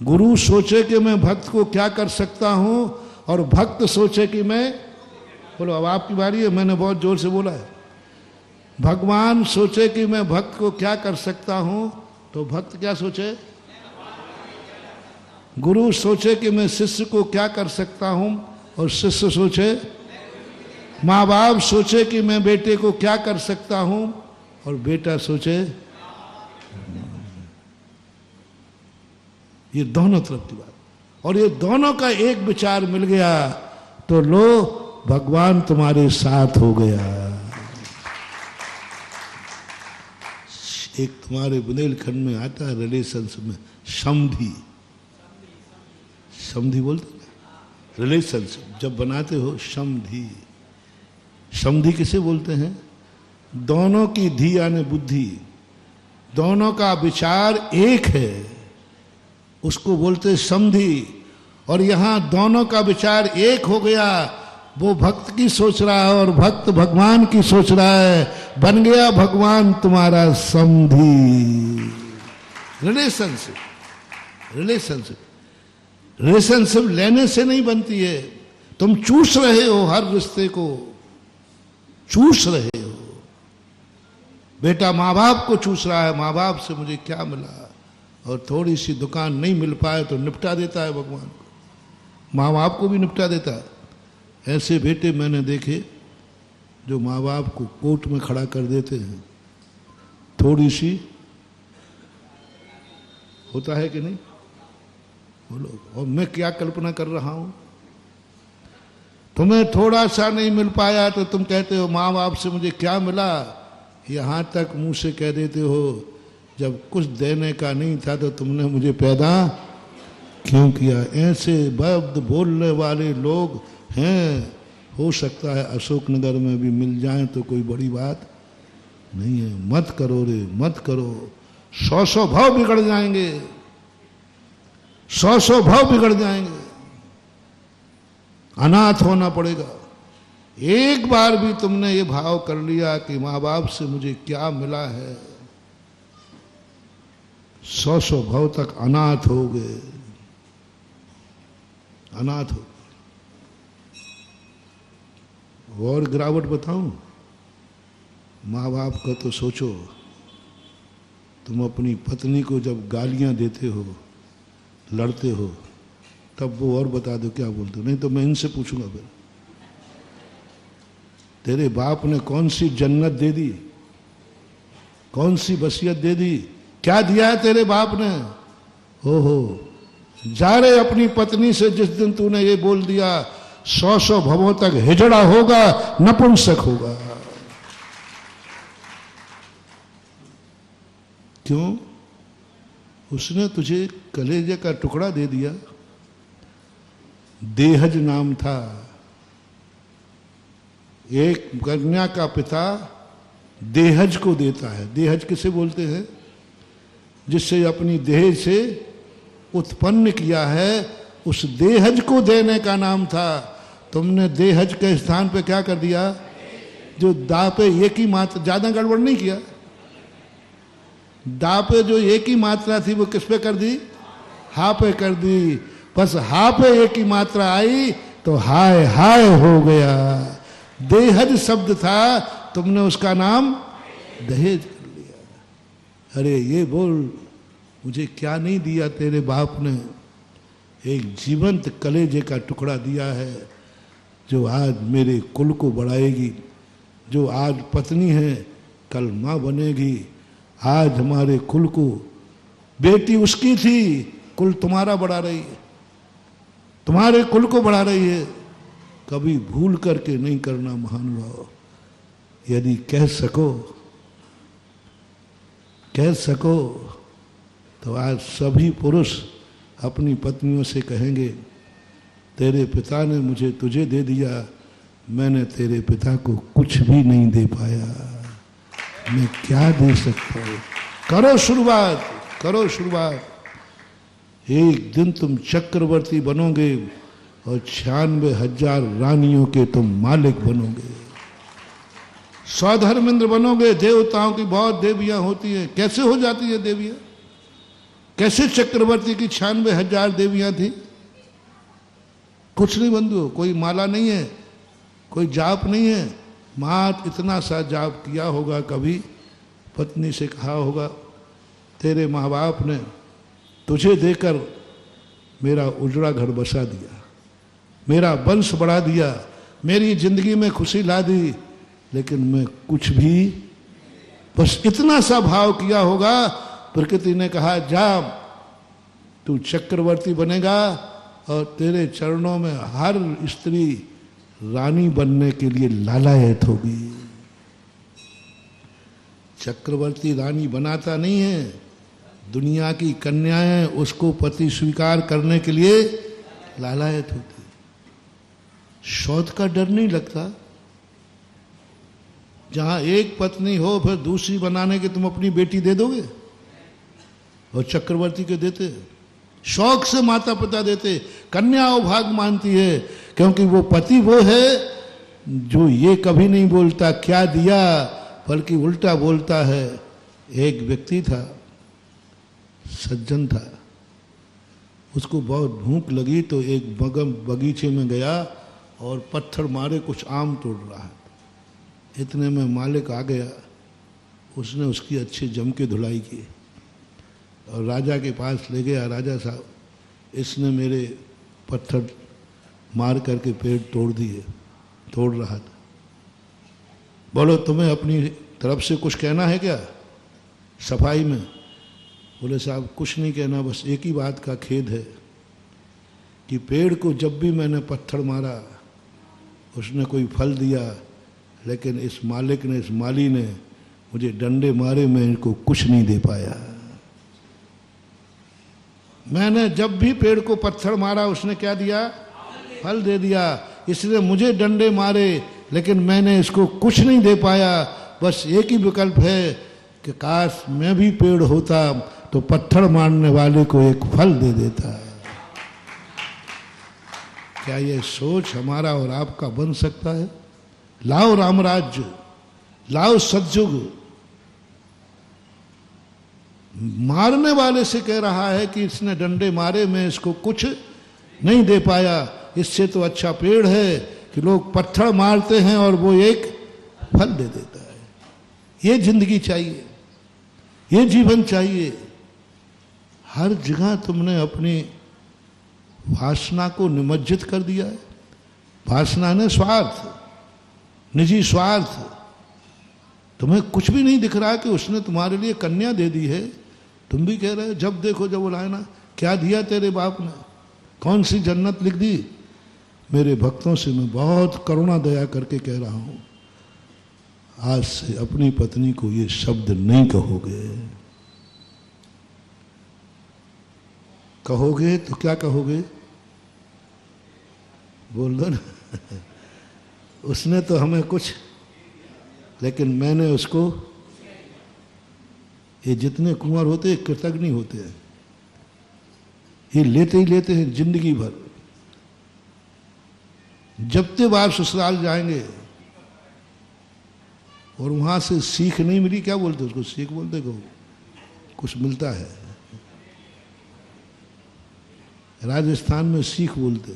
गुरु सोचे कि मैं भक्त को क्या कर सकता हूं, और भक्त सोचे कि मैं, बोलो अब आपकी बारी है, मैंने बहुत जोर से बोला है। भगवान सोचे कि मैं भक्त को क्या कर सकता हूं, तो भक्त क्या सोचे। गुरु सोचे कि मैं शिष्य को क्या कर सकता हूं, और शिष्य सोचे। माँ बाप सोचे कि मैं बेटे को क्या कर सकता हूं, और बेटा सोचे। ये दोनों तरफ की बात, और ये दोनों का एक विचार मिल गया तो लो भगवान तुम्हारे साथ हो गया। एक तुम्हारे बुंदेलखंड में आता है रिलेशंस में समधी, समधी बोलते ना, रिलेशनशिप जब बनाते हो समधी। समधी किसे बोलते हैं? दोनों की धी यानी बुद्धि, दोनों का विचार एक है, उसको बोलते समधी। और यहां दोनों का विचार एक हो गया, वो भक्त की सोच रहा है और भक्त भगवान की सोच रहा है, बन गया भगवान तुम्हारा समधी। रिलेशनशिप, रिलेशनशिप, रिलेशनशिप लेने से नहीं बनती है। तुम चूस रहे हो, हर रिश्ते को चूस रहे हो। बेटा माँ बाप को चूस रहा है, माँ बाप से मुझे क्या मिला, और थोड़ी सी दुकान नहीं मिल पाए तो निपटा देता है भगवान को, माँ बाप को भी निपटा देता है। ऐसे बेटे मैंने देखे जो माँ बाप को कोर्ट में खड़ा कर देते हैं, थोड़ी सी होता है कि नहीं, बोलो। और मैं क्या कल्पना कर रहा हूं, तुम्हें थोड़ा सा नहीं मिल पाया तो तुम कहते हो माँ बाप से मुझे क्या मिला। यहां तक मुंह से कह देते हो जब कुछ देने का नहीं था तो तुमने मुझे पैदा क्यों किया। ऐसे शब्द बोलने वाले लोग हैं, हो सकता है अशोक नगर में भी मिल जाएं तो कोई बड़ी बात नहीं है। मत करो रे, मत करो। 100 भाव बिगड़ जाएंगे, 100 भाव बिगड़ जाएंगे। अनाथ होना पड़ेगा। एक बार भी तुमने ये भाव कर लिया कि माँ बाप से मुझे क्या मिला है, 100 भाव तक अनाथ हो गए, अनाथ हो। और गिरावट बताऊं, माँ बाप का तो सोचो, तुम अपनी पत्नी को जब गालियां देते हो, लड़ते हो, तब वो और बता दो क्या बोलते हो। नहीं तो मैं इनसे पूछूंगा फिर, तेरे बाप ने कौन सी जन्नत दे दी, कौन सी वसीयत दे दी, क्या दिया है तेरे बाप ने। हो जा रे अपनी पत्नी से, जिस दिन तूने ये बोल दिया 100 भवों तक हिजड़ा होगा, नपुंसक होगा। क्यों? उसने तुझे कलेजे का टुकड़ा दे दिया। देहज नाम था। एक कन्या का पिता देहज को देता है। देहज किसे बोलते हैं? जिससे अपनी देह से उत्पन्न किया है, उस देहज को देने का नाम था। तुमने देहज के स्थान पे क्या कर दिया? जो दा पे एक ही मात्रा, ज्यादा गड़बड़ नहीं किया, दा पे जो एक ही मात्रा थी वो किस पे कर दी? हा पे कर दी। बस हा पे एक ही मात्रा आई तो हाय हाय हो गया। देहज शब्द था, तुमने उसका नाम दहेज कर लिया। अरे ये बोल, मुझे क्या नहीं दिया तेरे बाप ने? एक जीवंत कलेजे का टुकड़ा दिया है, जो आज मेरे कुल को बढ़ाएगी, जो आज पत्नी है कल माँ बनेगी। आज हमारे कुल को, बेटी उसकी थी, कुल तुम्हारा बढ़ा रही है, तुम्हारे कुल को बढ़ा रही है। कभी भूल करके नहीं करना महानुभाव। यदि कह सको तो आज सभी पुरुष अपनी पत्नियों से कहेंगे, तेरे पिता ने मुझे तुझे दे दिया, मैंने तेरे पिता को कुछ भी नहीं दे पाया, मैं क्या दे सकता हूं। करो शुरुआत, करो शुरुआत। एक दिन तुम चक्रवर्ती बनोगे और 96,000 रानियों के तुम मालिक बनोगे, स्वधर्मेंद्र बनोगे। देवताओं की बहुत देवियां होती हैं। कैसे हो जाती है देवियां? कैसे चक्रवर्ती की 96,000 देवियां थी? कुछ नहीं बंधु, कोई माला नहीं है, कोई जाप नहीं है। मात इतना सा जाप किया होगा, कभी पत्नी से कहा होगा, तेरे माँ बाप ने तुझे देकर मेरा उजड़ा घर बसा दिया, मेरा वंश बढ़ा दिया, मेरी जिंदगी में खुशी ला दी, लेकिन मैं कुछ भी, बस इतना सा भाव किया होगा। प्रकृति ने कहा, जा तू चक्रवर्ती बनेगा और तेरे चरणों में हर स्त्री रानी बनने के लिए लालायत होगी। चक्रवर्ती रानी बनाता नहीं है, दुनिया की कन्याएं उसको पति स्वीकार करने के लिए लालायत होती। शौच का डर नहीं लगता। जहां एक पत्नी हो, फिर दूसरी बनाने के तुम अपनी बेटी दे दोगे? और चक्रवर्ती के देते, शौक से माता पिता देते। कन्या अभाग मानती है, क्योंकि वो पति वो है जो ये कभी नहीं बोलता क्या दिया, बल्कि उल्टा बोलता है। एक व्यक्ति था, सज्जन था, उसको बहुत भूख लगी तो एक बगीचे में गया और पत्थर मारे कुछ आम तोड़ रहा है। इतने में मालिक आ गया, उसने उसकी अच्छी जम के धुलाई की और राजा के पास ले गया। राजा साहब, इसने मेरे पत्थर मार करके पेड़ तोड़ रहा था, बोलो तुम्हें अपनी तरफ से कुछ कहना है क्या सफाई में? बोले साहब कुछ नहीं कहना, बस एक ही बात का खेद है कि पेड़ को जब भी मैंने पत्थर मारा उसने कोई फल दिया, लेकिन इस मालिक ने, इस माली ने मुझे डंडे मारे, मैं इनको कुछ नहीं दे पाया। मैंने जब भी पेड़ को पत्थर मारा उसने क्या दिया? फल दे दिया। इसने मुझे डंडे मारे, लेकिन मैंने इसको कुछ नहीं दे पाया, बस एक ही विकल्प है कि काश मैं भी पेड़ होता तो पत्थर मारने वाले को एक फल दे देता। क्या ये सोच हमारा और आपका बन सकता है? लाओ रामराज्य, लाओ सतयुग। मारने वाले से कह रहा है कि इसने डंडे मारे, मैं इसको कुछ नहीं दे पाया, इससे तो अच्छा पेड़ है कि लोग पत्थर मारते हैं और वो एक फल दे देता है। ये जिंदगी चाहिए, ये जीवन चाहिए। हर जगह तुमने अपनी वासना को निमज्जित कर दिया है। वासना ने स्वार्थ, निजी स्वार्थ। तुम्हें कुछ भी नहीं दिख रहा कि उसने तुम्हारे लिए कन्या दे दी है। तुम भी कह रहे हो जब देखो जब बुलाए ना, क्या दिया तेरे बाप ने, कौन सी जन्नत लिख दी। मेरे भक्तों से मैं बहुत करुणा दया करके कह रहा हूं, आज से अपनी पत्नी को ये शब्द नहीं कहोगे। कहोगे तो क्या कहोगे? बोल दो ना। उसने तो हमें कुछ, लेकिन मैंने उसको। ये जितने कुंवर होते हैं कृतज्ञ होते हैं, ये लेते ही लेते हैं जिंदगी भर। जब ते बार ससुराल जाएंगे और वहां से सीख नहीं मिली, क्या बोलते उसको, सीख बोलते को कुछ मिलता है। राजस्थान में सीख बोलते।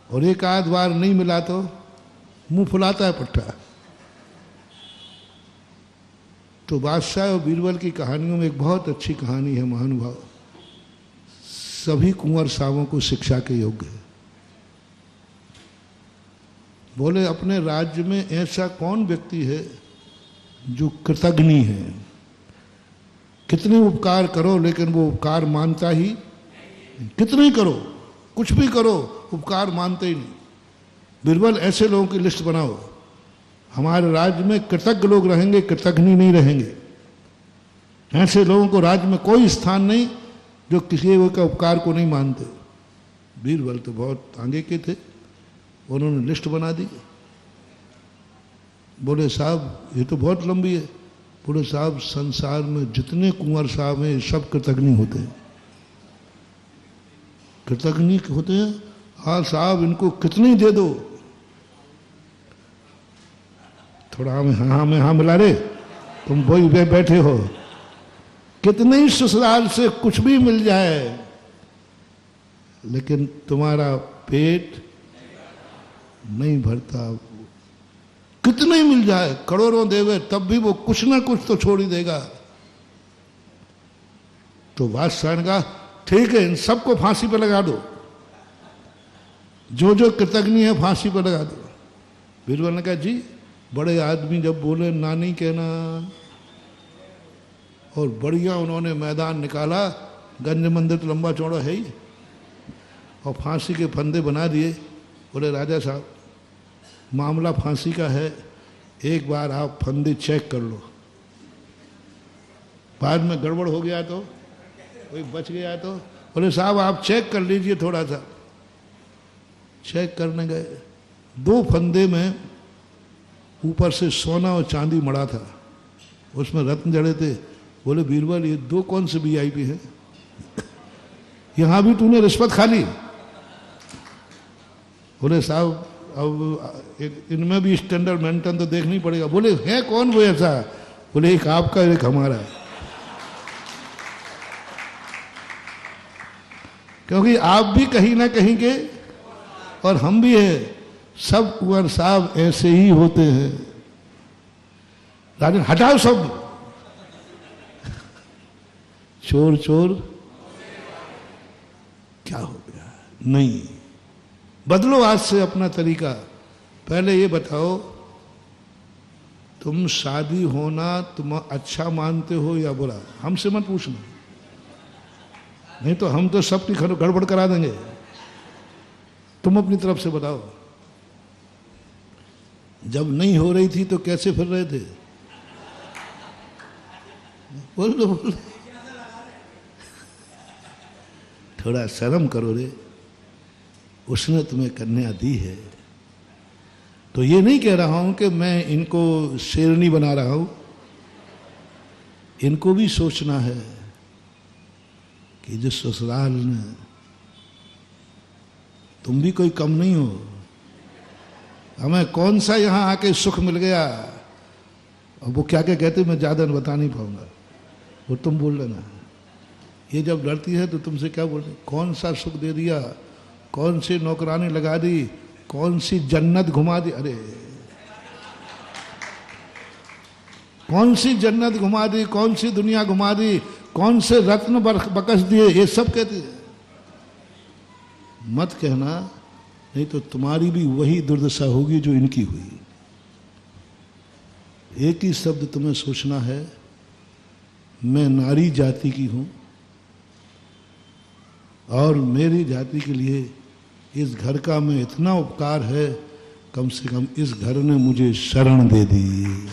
और एक आध बार नहीं मिला तो मुंह फुलाता है पट्टा। तो बादशाह और बीरबल की कहानियों में एक बहुत अच्छी कहानी है, महानुभाव। सभी कुंवर सावों को शिक्षा के योग्य है। बोले अपने राज्य में ऐसा कौन व्यक्ति है जो कृतज्ञ है। कितने उपकार करो लेकिन वो उपकार मानता ही, कितने करो, कुछ भी करो, उपकार मानते ही नहीं। बीरबल ऐसे लोगों की लिस्ट बनाओ, हमारे राज्य में कृतज्ञ लोग रहेंगे, कृतज्ञ नहीं रहेंगे। ऐसे लोगों को राज्य में कोई स्थान नहीं जो किसी का उपकार को नहीं मानते। बीरबल तो बहुत आगे के थे, उन्होंने लिस्ट बना दी। बोले साहब ये तो बहुत लंबी है। बोले साहब संसार में जितने कुंवर साहब हैं सब कृतज्ञ होते हैं। कृतज्ञ होते हैं? हाँ साहब इनको कितनी दे दो। थोड़ा हमें हाँ मिला रे, तुम वही बैठे हो। कितने ही ससुराल से कुछ भी मिल जाए लेकिन तुम्हारा पेट नहीं भरता। कितने ही मिल जाए, करोड़ों देवे, तब भी वो कुछ ना कुछ तो छोड़ ही देगा। तो बादशाह ने कहा ठीक है इन सबको फांसी पर लगा दो, जो जो कृतज्ञ है फांसी पर लगा दो। बीरबल ने कहा जी बड़े आदमी जब बोले ना नहीं कहना। और बढ़िया उन्होंने मैदान निकाला, गंज मंदिर तो लंबा चौड़ा है ही, और फांसी के फंदे बना दिए। बोले राजा साहब मामला फांसी का है, एक बार आप फंदे चेक कर लो, बाद में गड़बड़ हो गया तो कोई बच गया तो। बोले साहब आप चेक कर लीजिए थोड़ा सा। चेक करने गए, 2 फंदे में ऊपर से सोना और चांदी मड़ा था, उसमें रत्न जड़े थे। बोले बीरबल ये 2 कौन से वीआईपी हैं? यहां भी तूने रिश्वत खा ली? बोले साहब अब इनमें भी स्टैंडर्ड मेंटेन तो देखनी पड़ेगा। बोले है कौन वो ऐसा? बोले एक आपका एक हमारा। क्योंकि आप भी कहीं ना कहीं के और हम भी हैं, सब कुंवर साहब ऐसे ही होते हैं। राजन हटाओ सब, चोर चोर क्या हो गया? नहीं, बदलो आज से अपना तरीका। पहले ये बताओ तुम शादी होना तुम अच्छा मानते हो या बुरा? हमसे मत पूछना, नहीं तो हम तो सबकी गड़बड़ करा देंगे। तुम अपनी तरफ से बताओ, जब नहीं हो रही थी तो कैसे फिर रहे थे? बोल दो बोल, थोड़ा शर्म करो रे। उसने तुम्हें कन्या दी है, तो ये नहीं कह रहा हूं कि मैं इनको शेरनी बना रहा हूं, इनको भी सोचना है कि जिस ससुराल में तुम भी कोई कम नहीं हो, हमें कौन सा यहां आके सुख मिल गया। और वो क्या क्या कहते मैं ज्यादा बता नहीं पाऊंगा, वो तुम बोल लेना। ये जब डरती है तो तुमसे क्या बोलते, कौन सा सुख दे दिया, कौन सी नौकरानी लगा दी, कौन सी जन्नत घुमा दी, अरे कौन सी जन्नत घुमा दी, कौन सी दुनिया घुमा दी, कौन से रत्न बकस दिए, ये सब कहती है। मत कहना, नहीं तो तुम्हारी भी वही दुर्दशा होगी जो इनकी हुई। एक ही शब्द तुम्हें सोचना है, मैं नारी जाति की हूं और मेरी जाति के लिए इस घर का मैं इतना उपकार है, कम से कम इस घर ने मुझे शरण दे दी,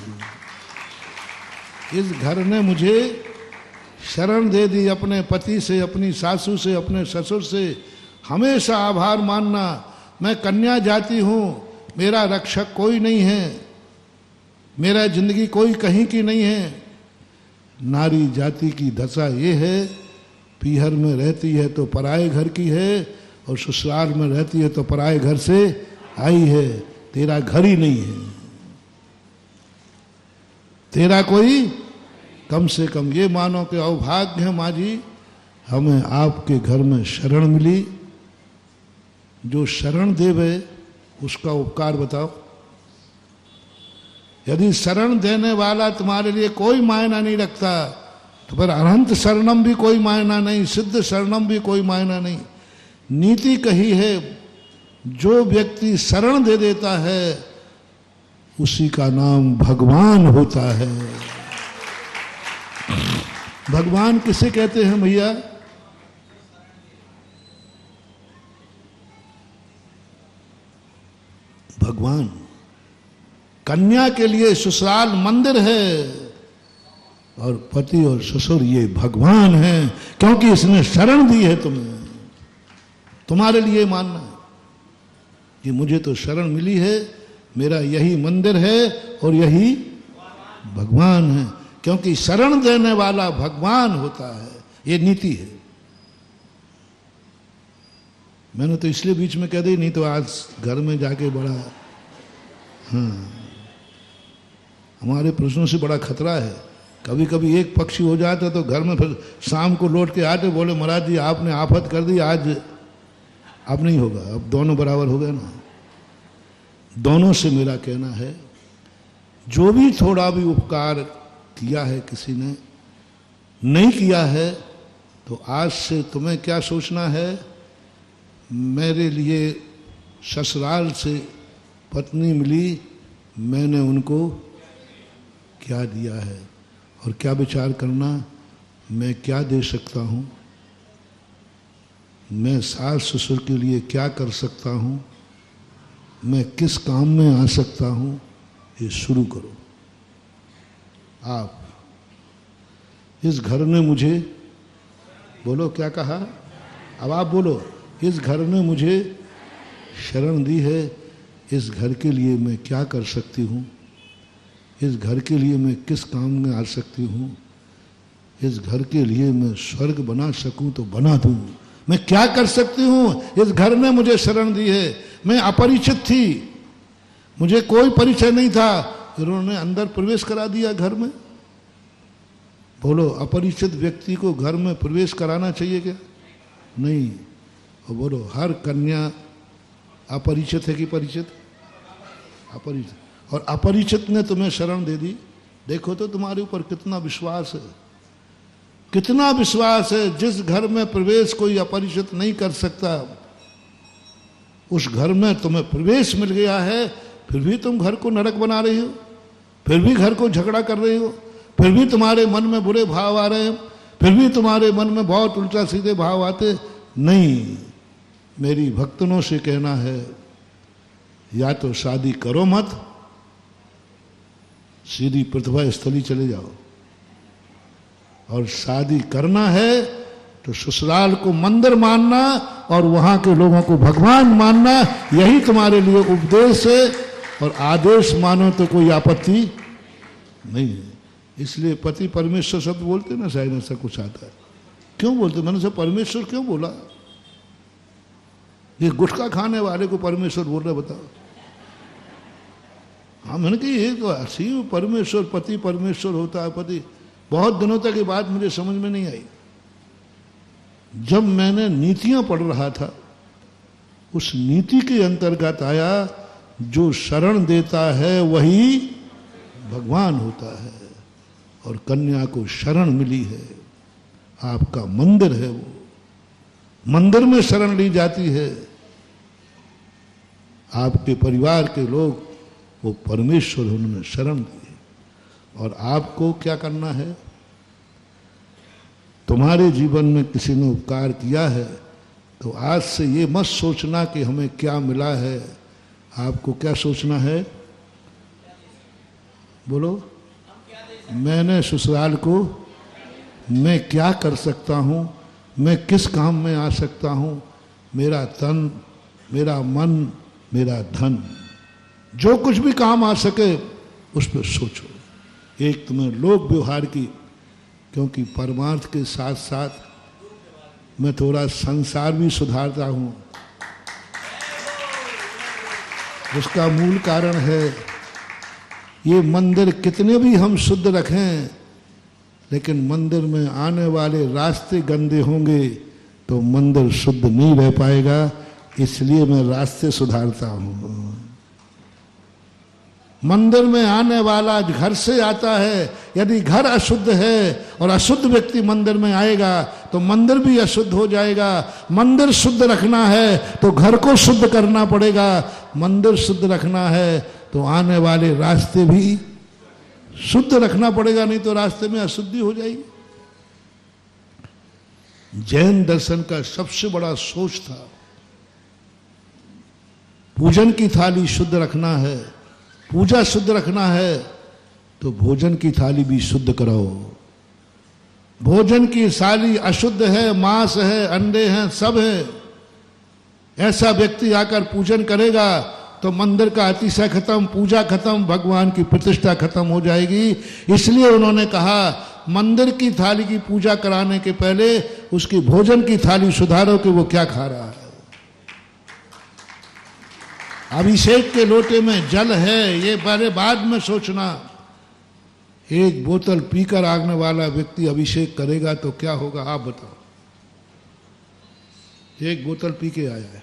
इस घर ने मुझे शरण दे दी। अपने पति से, अपनी सासू से, अपने ससुर से हमेशा आभार मानना। मैं कन्या जाति हूं, मेरा रक्षक कोई नहीं है, मेरा जिंदगी कोई कहीं की नहीं है। नारी जाति की दशा ये है, पीहर में रहती है तो पराए घर की है और ससुराल में रहती है तो पराए घर से आई है, तेरा घर ही नहीं है, तेरा कोई। कम से कम ये मानो कि अभाग्य है माँ जी, हमें आपके घर में शरण मिली। जो शरण देवे उसका उपकार बताओ। यदि शरण देने वाला तुम्हारे लिए कोई मायना नहीं रखता तो फिर अनंत शरणम भी कोई मायना नहीं, सिद्ध शरणम भी कोई मायना नहीं। नीति कही है, जो व्यक्ति शरण दे देता है उसी का नाम भगवान होता है। भगवान किसे कहते हैं भैया? भगवान कन्या के लिए ससुराल मंदिर है और पति और ससुर ये भगवान है, क्योंकि इसने शरण दी है तुम्हें। तुम्हारे लिए मानना है कि मुझे तो शरण मिली है, मेरा यही मंदिर है और यही भगवान है, क्योंकि शरण देने वाला भगवान होता है। ये नीति है। मैंने तो इसलिए बीच में कह दी, नहीं तो आज घर में जाके बड़ा हमारे प्रश्नों से बड़ा खतरा है। कभी कभी एक पक्षी हो जाता तो घर में, फिर शाम को लौट के आते बोले महाराज जी आपने आफत कर दी, आज अब नहीं होगा, अब दोनों बराबर हो गए ना। दोनों से मेरा कहना है, जो भी थोड़ा भी उपकार किया है किसी ने, नहीं किया है, तो आज से तुम्हें क्या सोचना है, मेरे लिए ससुराल से पत्नी मिली, मैंने उनको क्या दिया है, और क्या विचार करना, मैं क्या दे सकता हूँ, मैं सास ससुर के लिए क्या कर सकता हूँ, मैं किस काम में आ सकता हूँ, ये शुरू करो। आप इस घर ने मुझे, बोलो क्या कहा, अब आप बोलो, इस घर ने मुझे शरण दी है, इस घर के लिए मैं क्या कर सकती हूँ, इस घर के लिए मैं किस काम में आ सकती हूँ, इस घर के लिए मैं स्वर्ग बना सकूँ तो बना दूँ, मैं क्या कर सकती हूँ, इस घर ने मुझे शरण दी है। मैं अपरिचित थी, मुझे कोई परिचय नहीं था, उन्होंने अंदर प्रवेश करा दिया घर में। बोलो, अपरिचित व्यक्ति को घर में प्रवेश कराना चाहिए क्या? नहीं। और बोलो, हर कन्या अपरिचित है कि परिचित? अपरिचित। और अपरिचित ने तुम्हें शरण दे दी, देखो तो तुम्हारे ऊपर कितना विश्वास है, कितना विश्वास है। जिस घर में प्रवेश कोई अपरिचित नहीं कर सकता, उस घर में तुम्हें प्रवेश मिल गया है, फिर भी तुम घर को नरक बना रही हो, फिर भी घर को झगड़ा कर रही हो, फिर भी तुम्हारे मन में बुरे भाव आ रहे हैं, फिर भी तुम्हारे मन में बहुत उल्टा सीधे भाव आते। नहीं, मेरी भक्तनों से कहना है, या तो शादी करो मत, सीधी प्रतिभा स्थली चले जाओ, और शादी करना है तो ससुराल को मंदिर मानना और वहां के लोगों को भगवान मानना, यही तुम्हारे लिए उपदेश है। और आदेश मानो तो कोई आपत्ति नहीं है। इसलिए पति परमेश्वर शब्द बोलते ना, शायद ऐसा कुछ आता है। क्यों बोलते? मैंने सब परमेश्वर क्यों बोला? ये गुटखा खाने वाले को परमेश्वर बोल रहे, बताओ। हाँ, मैंने कही ये तो ऐसी परमेश्वर, पति परमेश्वर होता है, पति। बहुत दिनों तक ये बात मुझे समझ में नहीं आई। जब मैंने नीतियां पढ़ रहा था, उस नीति के अंतर्गत आया जो शरण देता है वही भगवान होता है, और कन्या को शरण मिली है, आपका मंदिर है, वो मंदिर में शरण ली जाती है। आपके परिवार के लोग वो परमेश्वर उन्होंने शरण दी है, और आपको क्या करना है? तुम्हारे जीवन में किसी ने उपकार किया है तो आज से ये मत सोचना कि हमें क्या मिला है। आपको क्या सोचना है? बोलो, मैंने ससुराल को मैं क्या कर सकता हूँ, मैं किस काम में आ सकता हूँ, मेरा तन, मेरा मन, मेरा धन, जो कुछ भी काम आ सके उस पर सोचो। एक तुम्हें लोक व्यवहार की, क्योंकि परमार्थ के साथ साथ मैं थोड़ा संसार भी सुधारता हूँ। उसका मूल कारण है ये मंदिर कितने भी हम शुद्ध रखें, लेकिन मंदिर में आने वाले रास्ते गंदे होंगे तो मंदिर शुद्ध नहीं रह पाएगा। इसलिए मैं रास्ते सुधारता हूँ। मंदिर में आने वाला घर से आता है, यदि घर अशुद्ध है और अशुद्ध व्यक्ति मंदिर में आएगा तो मंदिर भी अशुद्ध हो जाएगा। मंदिर शुद्ध रखना है तो घर को शुद्ध करना पड़ेगा। मंदिर शुद्ध रखना है तो आने वाले रास्ते भी शुद्ध रखना पड़ेगा, नहीं तो रास्ते में अशुद्धि हो जाएगी। जैन दर्शन का सबसे बड़ा सोच था, पूजन की थाली शुद्ध रखना है, पूजा शुद्ध रखना है तो भोजन की थाली भी शुद्ध कराओ। भोजन की थाली अशुद्ध है, मांस है, अंडे हैं, सब है, ऐसा व्यक्ति आकर पूजन करेगा तो मंदिर का अतिशय खत्म, पूजा खत्म, भगवान की प्रतिष्ठा खत्म हो जाएगी। इसलिए उन्होंने कहा मंदिर की थाली की पूजा कराने के पहले उसकी भोजन की थाली सुधारो कि वो क्या खा रहा है। अभिषेक के लोटे में जल है, ये बारे बाद में सोचना। एक बोतल पीकर आगने वाला व्यक्ति अभिषेक करेगा तो क्या होगा, आप बताओ। एक बोतल पी के आया है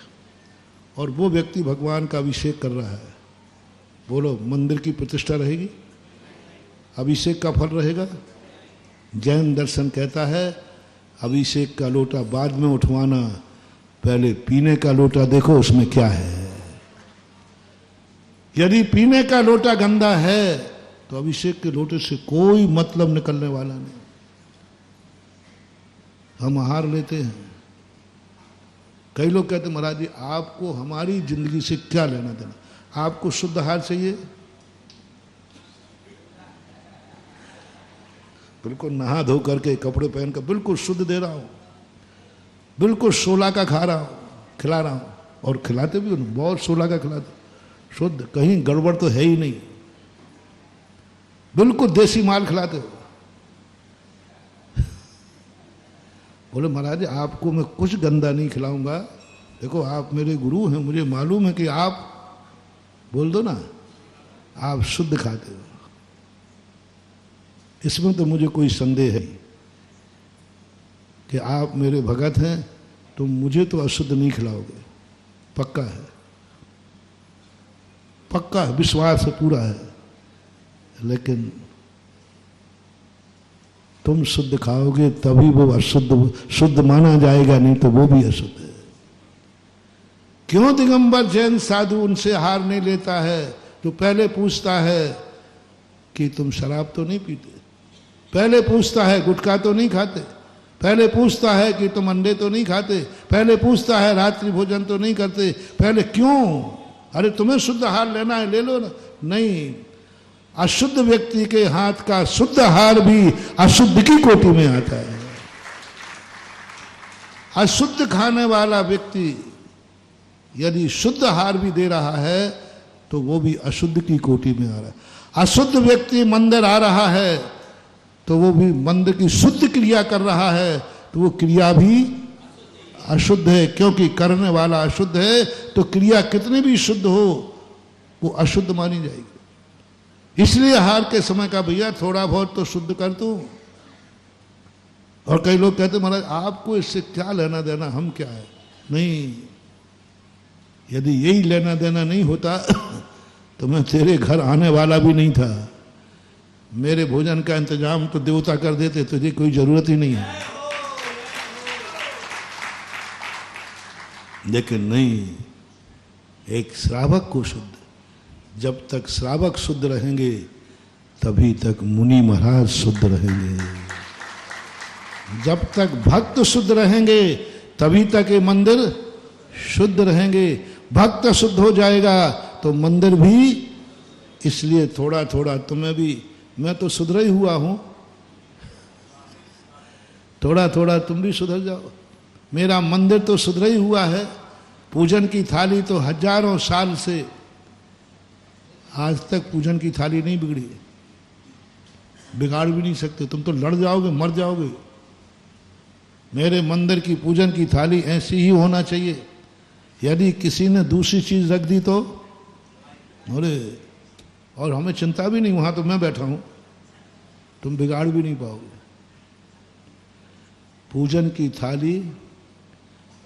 और वो व्यक्ति भगवान का अभिषेक कर रहा है, बोलो मंदिर की प्रतिष्ठा रहेगी? अभिषेक का फल रहेगा? जैन दर्शन कहता है अभिषेक का लोटा बाद में उठवाना, पहले पीने का लोटा देखो उसमें क्या है। यदि पीने का लोटा गंदा है तो अभिषेक के लोटे से कोई मतलब निकलने वाला नहीं। हम आहार लेते हैं, कई लोग कहते हैं महाराज जी आपको हमारी जिंदगी से क्या लेना देना, आपको शुद्ध आहार चाहिए? बिल्कुल नहा धो करके कपड़े पहनकर बिल्कुल शुद्ध दे रहा हूं, बिल्कुल 16 का खा रहा हूं, खिला रहा हूं, और खिलाते भी बहुत 16 का खिलाते, शुद्ध, कहीं गड़बड़ तो है ही नहीं, बिल्कुल देसी माल खिलाते हो। बोले महाराज जी आपको मैं कुछ गंदा नहीं खिलाऊंगा, देखो आप मेरे गुरु हैं, मुझे मालूम है कि आप, बोल दो ना, आप शुद्ध खाते हो, इसमें तो मुझे कोई संदेह है कि आप मेरे भगत हैं तो मुझे तो अशुद्ध नहीं खिलाओगे, पक्का है, पक्का है, विश्वास है, पूरा है। लेकिन तुम शुद्ध खाओगे तभी वो अशुद्ध शुद्ध माना जाएगा, नहीं तो वो भी अशुद्ध है। क्यों दिगंबर जैन साधु उनसे हार नहीं लेता है? तो पहले पूछता है कि तुम शराब तो नहीं पीते, पहले पूछता है गुटखा तो नहीं खाते, पहले पूछता है कि तुम अंडे तो नहीं खाते, पहले पूछता है रात्रि भोजन तो नहीं करते, पहले क्यों? अरे तुम्हें शुद्ध आहार लेना है ले लो ना। नहीं, अशुद्ध व्यक्ति के हाथ का शुद्ध आहार भी अशुद्ध की कोटि में आता है। अशुद्ध खाने वाला व्यक्ति यदि शुद्ध आहार भी दे रहा है तो वो भी अशुद्ध की कोटि में आ रहा है। अशुद्ध व्यक्ति मंदिर आ रहा है तो वो भी मंदिर की शुद्ध क्रिया कर रहा है, तो वो क्रिया भी अशुद्ध है, क्योंकि करने वाला अशुद्ध है तो क्रिया कितनी भी शुद्ध हो वो अशुद्ध मानी जाएगी। इसलिए हार के समय का भैया थोड़ा बहुत तो शुद्ध कर दो। और कई लोग कहते महाराज आपको इससे क्या लेना देना, हम क्या है। नहीं, यदि यही लेना देना नहीं होता तो मैं तेरे घर आने वाला भी नहीं था। मेरे भोजन का इंतजाम तो देवता कर देते, तुझे कोई जरूरत ही नहीं है। लेकिन नहीं, एक श्रावक को शुद्ध, जब तक श्रावक शुद्ध रहेंगे तभी तक मुनि महाराज शुद्ध रहेंगे। जब तक भक्त शुद्ध रहेंगे तभी तक ये मंदिर शुद्ध रहेंगे। भक्त शुद्ध हो जाएगा तो मंदिर भी। इसलिए थोड़ा थोड़ा तुम्हें भी, मैं तो सुधरा ही हुआ हूं, थोड़ा थोड़ा तुम भी सुधर जाओ। मेरा मंदिर तो सुधरा ही हुआ है। पूजन की थाली तो हजारों साल से आज तक पूजन की थाली नहीं बिगड़ी, बिगाड़ भी नहीं सकते। तुम तो लड़ जाओगे, मर जाओगे। मेरे मंदिर की पूजन की थाली ऐसी ही होना चाहिए। यदि किसी ने दूसरी चीज रख दी तो अरे, और हमें चिंता भी नहीं, वहां तो मैं बैठा हूं, तुम बिगाड़ भी नहीं पाओगे। पूजन की थाली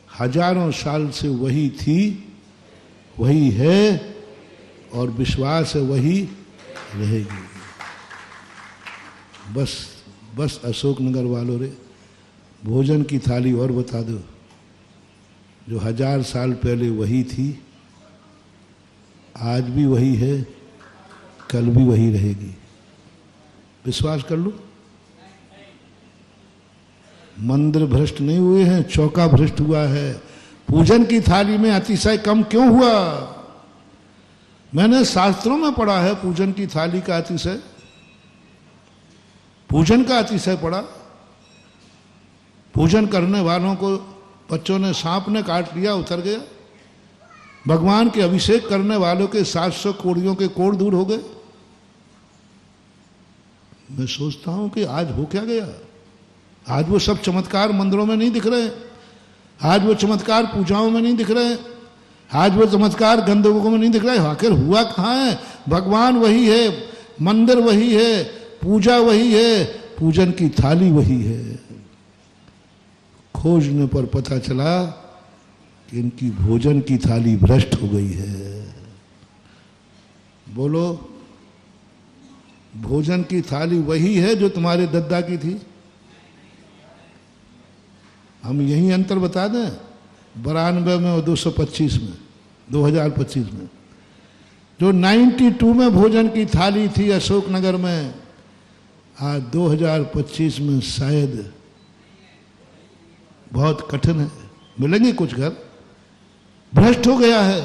हजारों साल से वही थी, वही है, और विश्वास है वही रहेगी। बस अशोकनगर वालों रे, भोजन की थाली और बता दो, जो 1000 साल पहले वही थी, आज भी वही है, कल भी वही रहेगी। विश्वास कर लो। मंदिर भ्रष्ट नहीं हुए हैं, चौका भ्रष्ट हुआ है। पूजन की थाली में अतिशय कम क्यों हुआ? मैंने शास्त्रों में पढ़ा है पूजन की थाली का अतिशय, पूजन का अतिशय पढ़ा। पूजन करने वालों को बच्चों ने, सांप ने काट लिया, उतर गया। भगवान के अभिषेक करने वालों के 700 कोड़ियों के कोड़ दूर हो गए। मैं सोचता हूं कि आज हो क्या गया। आज वो सब चमत्कार मंदिरों में नहीं दिख रहे, आज वो चमत्कार पूजाओं में नहीं दिख रहे, आज वो चमत्कार गंधर्वों में नहीं दिख रहे। आखिर हुआ कहाँ है? भगवान वही है, मंदिर वही है, पूजा वही है, पूजन की थाली वही है। खोजने पर पता चला कि इनकी भोजन की थाली भ्रष्ट हो गई है। बोलो, भोजन की थाली वही है जो तुम्हारे दद्दा की थी? हम यही अंतर बता दें, 92 में और 225 में, 2025 में। जो 92 में भोजन की थाली थी अशोकनगर में, आज 2025 में शायद बहुत कठिन है, मिलेंगे कुछ घर। भ्रष्ट हो गया है।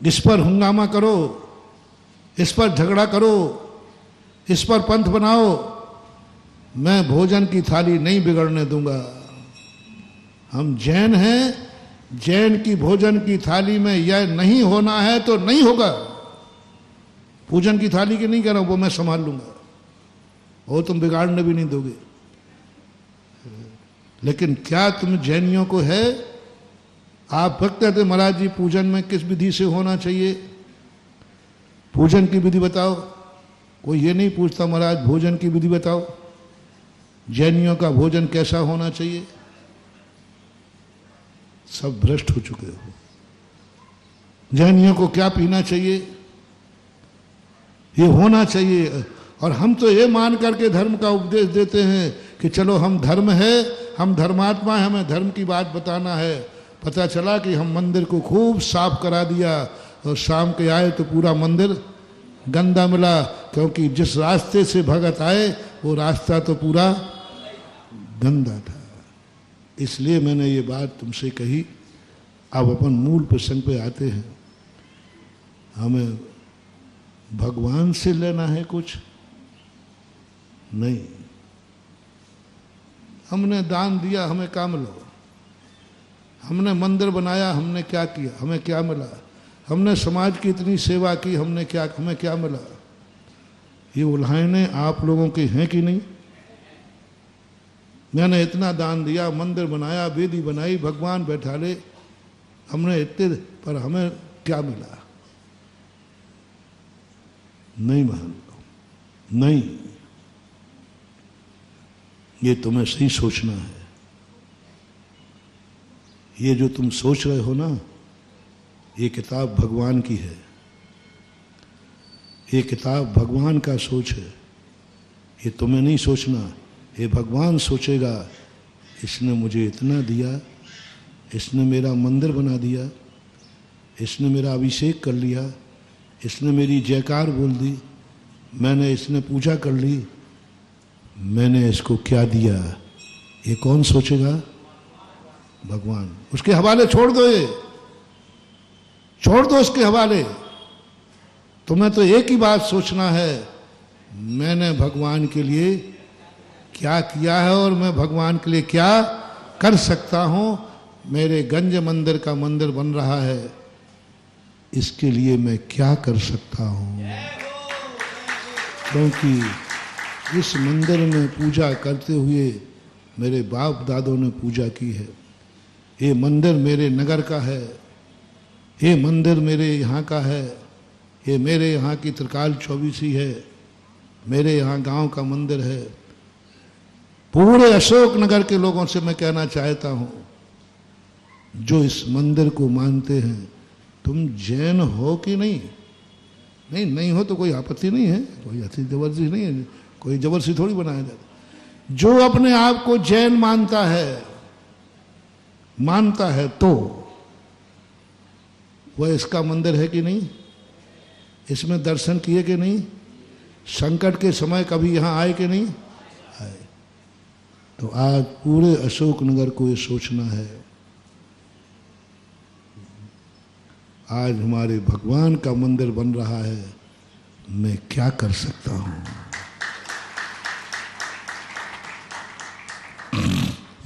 इस पर हंगामा करो, इस पर झगड़ा करो, इस पर पंथ बनाओ, मैं भोजन की थाली नहीं बिगड़ने दूंगा। हम जैन हैं, जैन की भोजन की थाली में यह नहीं होना है तो नहीं होगा। पूजन की थाली की नहीं कह रहा हूं, वो मैं संभाल लूंगा, वो तुम बिगाड़ने भी नहीं दोगे। लेकिन क्या तुम जैनियों को है? आप भक्त कहते महाराज जी पूजन में किस विधि से होना चाहिए, पूजन की विधि बताओ। कोई ये नहीं पूछता महाराज भोजन की विधि बताओ, जैनियों का भोजन कैसा होना चाहिए। सब भ्रष्ट हो चुके हो। जैनियों को क्या पीना चाहिए, ये होना चाहिए। और हम तो ये मान करके धर्म का उपदेश देते हैं कि चलो हम धर्म है, हम धर्मात्मा है, हमें धर्म की बात बताना है। पता चला कि हम मंदिर को खूब साफ करा दिया और शाम के आए तो पूरा मंदिर गंदा मिला, क्योंकि जिस रास्ते से भगत आए वो रास्ता तो पूरा गंदा था। इसलिए मैंने ये बात तुमसे कही। अब अपन मूल प्रसंग पे आते हैं। हमें भगवान से लेना है कुछ नहीं। हमने दान दिया, हमें क्या मिला? हमने मंदिर बनाया, हमने क्या किया, हमें क्या मिला? हमने समाज की इतनी सेवा की, हमने क्या, हमें क्या मिला? ये उल्हाने आप लोगों के हैं कि नहीं? मैंने इतना दान दिया, मंदिर बनाया, वेदी बनाई, भगवान बैठा ले, हमने इतने, पर हमें क्या मिला? नहीं मान लो, नहीं। ये तुम्हें सही सोचना है। ये जो तुम सोच रहे हो ना, ये किताब भगवान की है। ये किताब भगवान का सोच है। ये तुम्हें नहीं सोचना, ये भगवान सोचेगा। इसने मुझे इतना दिया, इसने मेरा मंदिर बना दिया, इसने मेरा अभिषेक कर लिया, इसने मेरी जयकार बोल दी, मैंने इसने पूजा कर ली, मैंने इसको क्या दिया? ये कौन सोचेगा? भगवान। उसके हवाले छोड़ दो, ये छोड़ दो उसके हवाले। तुम्हें तो एक ही बात सोचना है, मैंने भगवान के लिए क्या किया है और मैं भगवान के लिए क्या कर सकता हूं। मेरे गंज मंदिर का मंदिर बन रहा है, इसके लिए मैं क्या कर सकता हूं? क्योंकि इस मंदिर में पूजा करते हुए मेरे बाप दादों ने पूजा की है। ये मंदिर मेरे नगर का है, ये मंदिर मेरे यहाँ का है, ये मेरे यहाँ की त्रिकाल चौबीसी है, मेरे यहाँ गांव का मंदिर है। पूरे अशोक नगर के लोगों से मैं कहना चाहता हूँ, जो इस मंदिर को मानते हैं, तुम जैन हो कि नहीं? नहीं हो तो कोई आपत्ति नहीं है, कोई ऐसी जबरदस्ती नहीं है, कोई जबरदस्ती थोड़ी बनाया जाता। जो अपने आप को जैन मानता है तो वह इसका मंदिर है कि नहीं? इसमें दर्शन किए कि नहीं? संकट के समय कभी यहां आए कि नहीं आए? तो आज पूरे अशोक नगर को ये सोचना है, आज हमारे भगवान का मंदिर बन रहा है, मैं क्या कर सकता हूं?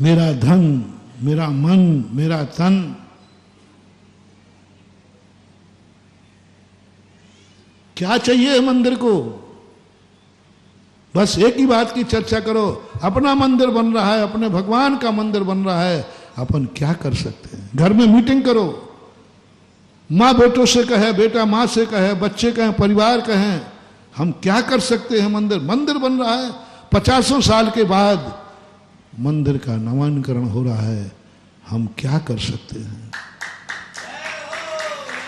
मेरा धन, मेरा मन, मेरा तन, क्या चाहिए मंदिर को? बस एक ही बात की चर्चा करो, अपना मंदिर बन रहा है, अपने भगवान का मंदिर बन रहा है, अपन क्या कर सकते हैं? घर में मीटिंग करो, माँ बेटों से कहे, बेटा माँ से कहे, बच्चे कहें, परिवार कहें, हम क्या कर सकते हैं? मंदिर बन रहा है। 50 साल के बाद मंदिर का नवीनीकरण हो रहा है, हम क्या कर सकते हैं?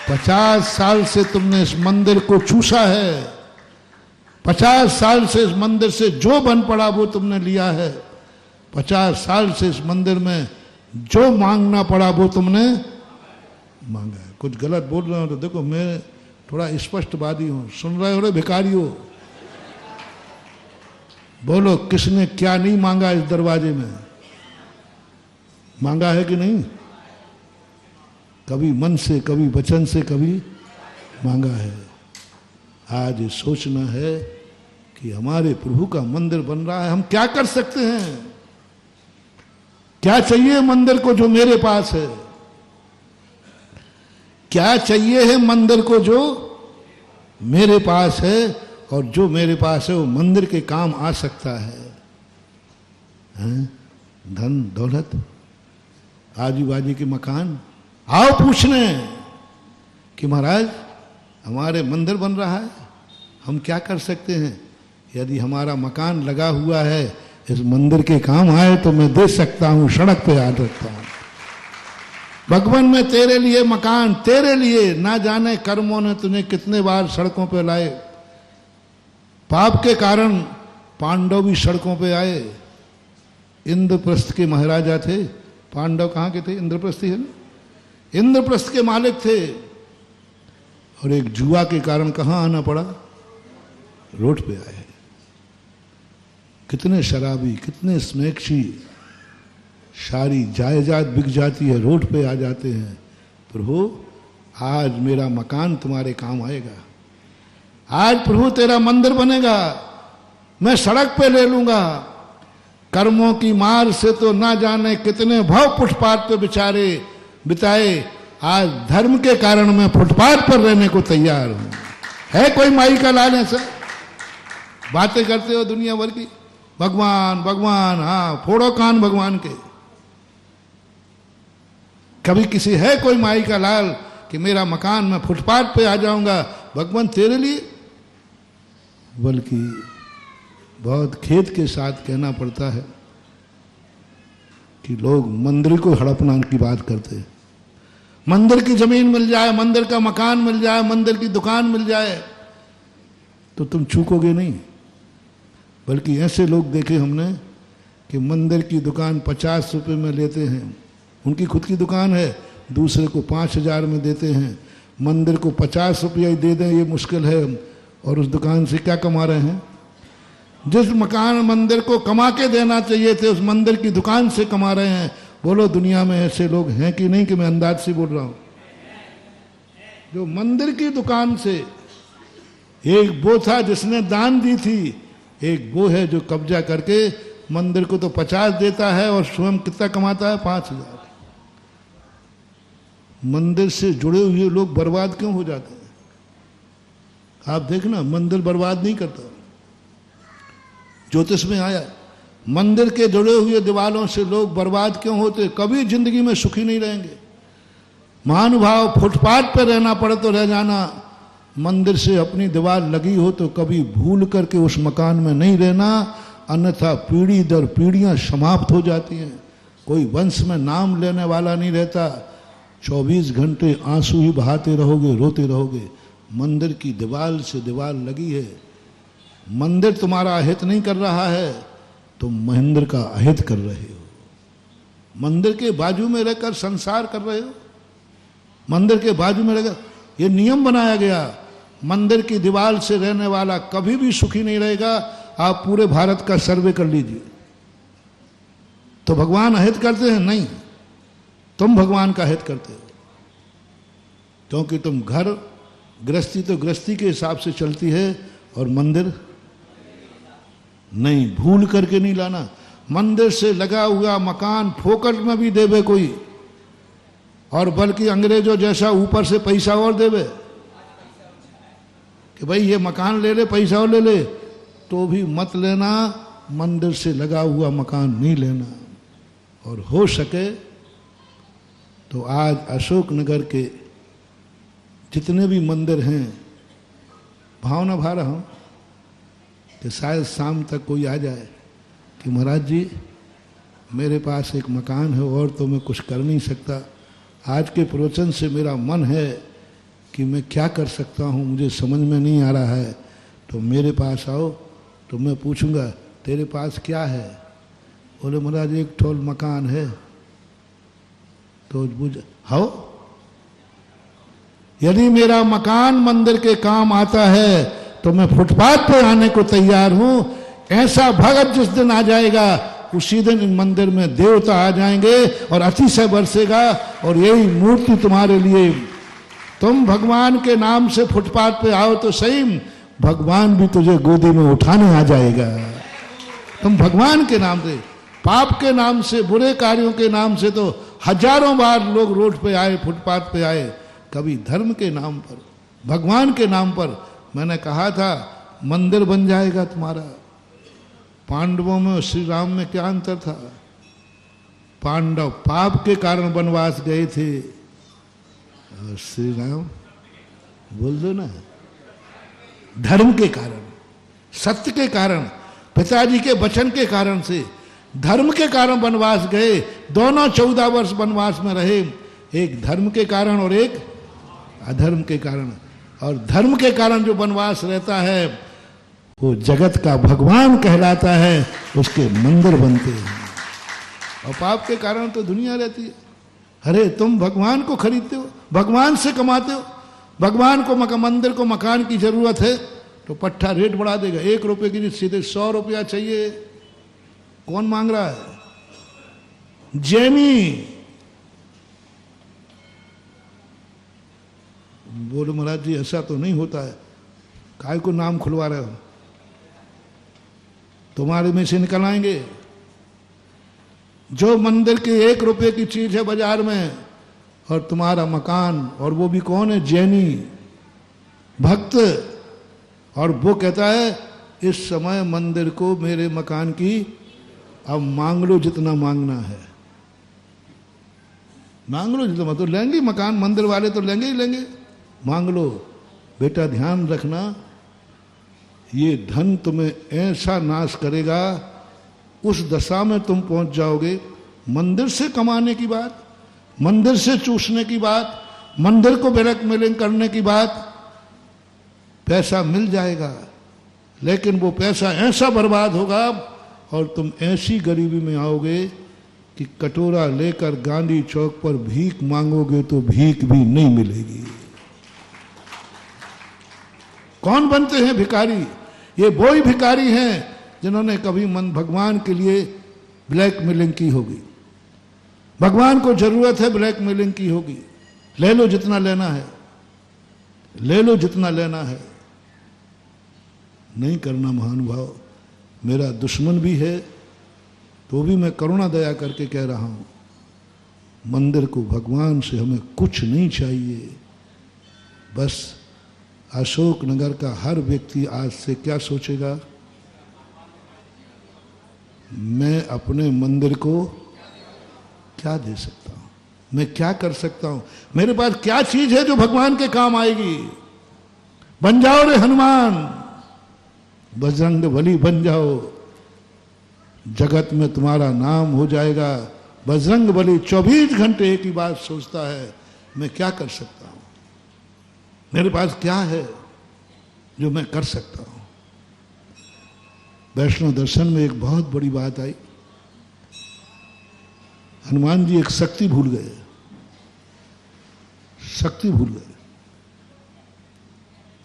50 साल से तुमने इस मंदिर को चूसा है, 50 साल से इस मंदिर से जो बन पड़ा वो तुमने लिया है, 50 साल से इस मंदिर में जो मांगना पड़ा वो तुमने मांगा है। कुछ गलत बोल रहे हो तो देखो, मैं थोड़ा स्पष्टवादी हूं, सुन रहे हो रे भिखारियों? बोलो, किसने क्या नहीं मांगा इस दरवाजे में? मांगा है कि नहीं? कभी मन से, कभी वचन से, कभी मांगा है। आज ये सोचना है कि हमारे प्रभु का मंदिर बन रहा है, हम क्या कर सकते हैं? क्या चाहिए मंदिर को जो मेरे पास है? क्या चाहिए है मंदिर को जो मेरे पास है? और जो मेरे पास है वो मंदिर के काम आ सकता है। धन दौलत, आजू बाजू के मकान, आओ पूछने कि महाराज हमारे मंदिर बन रहा है, हम क्या कर सकते हैं? यदि हमारा मकान लगा हुआ है, इस मंदिर के काम आए तो मैं दे सकता हूं, सड़क पे आ सकता हूं। भगवान में तेरे लिए मकान, तेरे लिए, ना जाने कर्मों ने तुझे कितने बार सड़कों पे लाए। पाप के कारण पांडव भी सड़कों पे आए। इंद्रप्रस्थ के महाराजा थे, पांडव कहाँ के थे? इंद्रप्रस्थ है ना, इंद्रप्रस्थ के मालिक थे। और एक जुआ के कारण कहाँ आना पड़ा? रोड पे आए। कितने शराबी, कितने स्नेक्षी, सारी जायदाद बिक जाती है, रोड पे आ जाते हैं। प्रभु आज मेरा मकान तुम्हारे काम आएगा, आज प्रभु तेरा मंदिर बनेगा, मैं सड़क पे ले लूंगा। कर्मों की मार से तो ना जाने कितने भव फुटपाथ पे बेचारे बिताए, आज धर्म के कारण मैं फुटपाथ पर रहने को तैयार हूं। है कोई माई का लाल ऐसा? बातें करते हो दुनिया भर की, भगवान भगवान, हाँ फोड़ो कान भगवान के। कभी किसी है कोई माई का लाल कि मेरा मकान मैं फुटपाथ पे आ जाऊंगा भगवान तेरे लिए? बल्कि बहुत खेद के साथ कहना पड़ता है कि लोग मंदिर को हड़पना की बात करते हैं। मंदिर की जमीन मिल जाए, मंदिर का मकान मिल जाए, मंदिर की दुकान मिल जाए तो तुम चूकोगे नहीं। बल्कि ऐसे लोग देखे हमने कि मंदिर की दुकान 50 रुपये में लेते हैं, उनकी खुद की दुकान है, दूसरे को 5,000 में देते हैं। मंदिर को 50 रुपया ही दे दें ये मुश्किल है, और उस दुकान से क्या कमा रहे हैं? जिस मकान मंदिर को कमा के देना चाहिए थे उस मंदिर की दुकान से कमा रहे हैं। बोलो दुनिया में ऐसे लोग हैं कि नहीं? कि मैं अंदाज से बोल रहा हूं। जो मंदिर की दुकान से, एक वो था जिसने दान दी थी, एक वो है जो कब्जा करके मंदिर को तो 50 देता है और स्वयं कितना कमाता है? 5,000। मंदिर से जुड़े हुए लोग बर्बाद क्यों हो जाते हैं? आप देखना, मंदिर बर्बाद नहीं करता। ज्योतिष में आया, मंदिर के जुड़े हुए दीवारों से लोग बर्बाद क्यों होते? कभी जिंदगी में सुखी नहीं रहेंगे। महानुभाव, फुटपाथ पर रहना पड़े तो रह जाना, मंदिर से अपनी दीवार लगी हो तो कभी भूल करके उस मकान में नहीं रहना, अन्यथा पीढ़ी दर पीढ़ियां समाप्त हो जाती हैं। कोई वंश में नाम लेने वाला नहीं रहता। 24 घंटे आंसू ही बहाते रहोगे, रोते रहोगे। मंदिर की दीवार से दीवार लगी है, मंदिर तुम्हारा अहित नहीं कर रहा है, तुम महेंद्र का अहित कर रहे हो। मंदिर के बाजू में रहकर संसार कर रहे हो। मंदिर के बाजू में रहकर, ये नियम बनाया गया, मंदिर की दीवार से रहने वाला कभी भी सुखी नहीं रहेगा। आप पूरे भारत का सर्वे कर लीजिए। तो भगवान अहित करते हैं? नहीं, तुम भगवान का हित करते हो, क्योंकि तुम घर गृहस्थी तो गृहस्थी के हिसाब से चलती है और मंदिर नहीं। भूल करके नहीं लाना। मंदिर से लगा हुआ मकान फोकट में भी देवे कोई, और बल्कि अंग्रेजों जैसा ऊपर से पैसा और देवे कि भाई ये मकान ले ले, पैसा और ले ले, तो भी मत लेना। मंदिर से लगा हुआ मकान नहीं लेना। और हो सके तो आज अशोक नगर के जितने भी मंदिर हैं, भावना भा रहा हूँ कि शायद शाम तक कोई आ जाए कि महाराज जी मेरे पास एक मकान है और तो मैं कुछ कर नहीं सकता, आज के प्रवचन से मेरा मन है कि मैं क्या कर सकता हूँ, मुझे समझ में नहीं आ रहा है, तो मेरे पास आओ। तो मैं पूछूंगा तेरे पास क्या है? बोले महाराज एक ठोल मकान है। तो बुझ हो, यदि मेरा मकान मंदिर के काम आता है तो मैं फुटपाथ पे आने को तैयार हूं। ऐसा भगत जिस दिन आ जाएगा उसी दिन इन मंदिर में देवता आ जाएंगे और अतिशय बरसेगा, और यही मूर्ति तुम्हारे लिए। तुम भगवान के नाम से फुटपाथ पे आओ तो सही, भगवान भी तुझे गोदी में उठाने आ जाएगा। तुम भगवान के नाम से, पाप के नाम से, बुरे कार्यों के नाम से तो हजारों बार लोग रोड पे आए, फुटपाथ पे आए। कभी धर्म के नाम पर, भगवान के नाम पर, मैंने कहा था मंदिर बन जाएगा तुम्हारा। पांडवों में और श्री राम में क्या अंतर था? पांडव पाप के कारण वनवास गए थे और श्री राम बोल दो ना धर्म के कारण, सत्य के कारण, पिताजी के वचन के कारण से, धर्म के कारण वनवास गए। दोनों 14 वर्ष वनवास में रहे, एक धर्म के कारण और एक अधर्म के कारण। और धर्म के कारण जो वनवास रहता है वो जगत का भगवान कहलाता है, उसके मंदिर बनते हैं। और पाप के कारण तो दुनिया रहती है। अरे तुम भगवान को खरीदते हो, भगवान से कमाते हो। भगवान को मंदिर को मकान की जरूरत है तो पट्टा रेट बढ़ा देगा। 1 रुपये की सीधे 100 रुपया चाहिए। कौन मांग रहा है? जैनी। बोलो महाराज जी ऐसा तो नहीं होता है, काय को नाम खुलवा रहे हो? तुम्हारे में से निकल आएंगे। जो मंदिर की 1 रुपये की चीज है बाजार में, और तुम्हारा मकान, और वो भी कौन है? जैनी भक्त। और वो कहता है इस समय मंदिर को, मेरे मकान की, अब मांग लो जितना मांगना है, मांग लो जितना, तो लेंगे मकान, मंदिर वाले तो लेंगे ही लेंगे, मांग लो। बेटा ध्यान रखना, ये धन तुम्हें ऐसा नाश करेगा, उस दशा में तुम पहुंच जाओगे। मंदिर से कमाने की बात, मंदिर से चूसने की बात, मंदिर को ब्लैकमेलिंग करने की बात, पैसा मिल जाएगा लेकिन वो पैसा ऐसा बर्बाद होगा और तुम ऐसी गरीबी में आओगे कि कटोरा लेकर गांधी चौक पर भीख मांगोगे तो भीख भी नहीं मिलेगी। कौन बनते हैं भिखारी? ये वो ही भिखारी हैं जिन्होंने कभी मन भगवान के लिए ब्लैकमेलिंग की होगी। भगवान को जरूरत है, ब्लैकमेलिंग की होगी। ले लो जितना लेना है, ले लो जितना लेना है। नहीं करना महानुभाव। मेरा दुश्मन भी है तो भी मैं करुणा दया करके कह रहा हूं, मंदिर को, भगवान से हमें कुछ नहीं चाहिए। बस अशोक नगर का हर व्यक्ति आज से क्या सोचेगा, मैं अपने मंदिर को क्या दे सकता हूं, मैं क्या कर सकता हूं, मेरे पास क्या चीज है जो भगवान के काम आएगी। बन जाओ रे हनुमान, बजरंग बली बन जाओ, जगत में तुम्हारा नाम हो जाएगा। बजरंग बली 24 घंटे एक ही बात सोचता है, मैं क्या कर सकता हूं, मेरे पास क्या है जो मैं कर सकता हूं। वैष्णव दर्शन में एक बहुत बड़ी बात आई, हनुमान जी एक शक्ति भूल गए, शक्ति भूल गए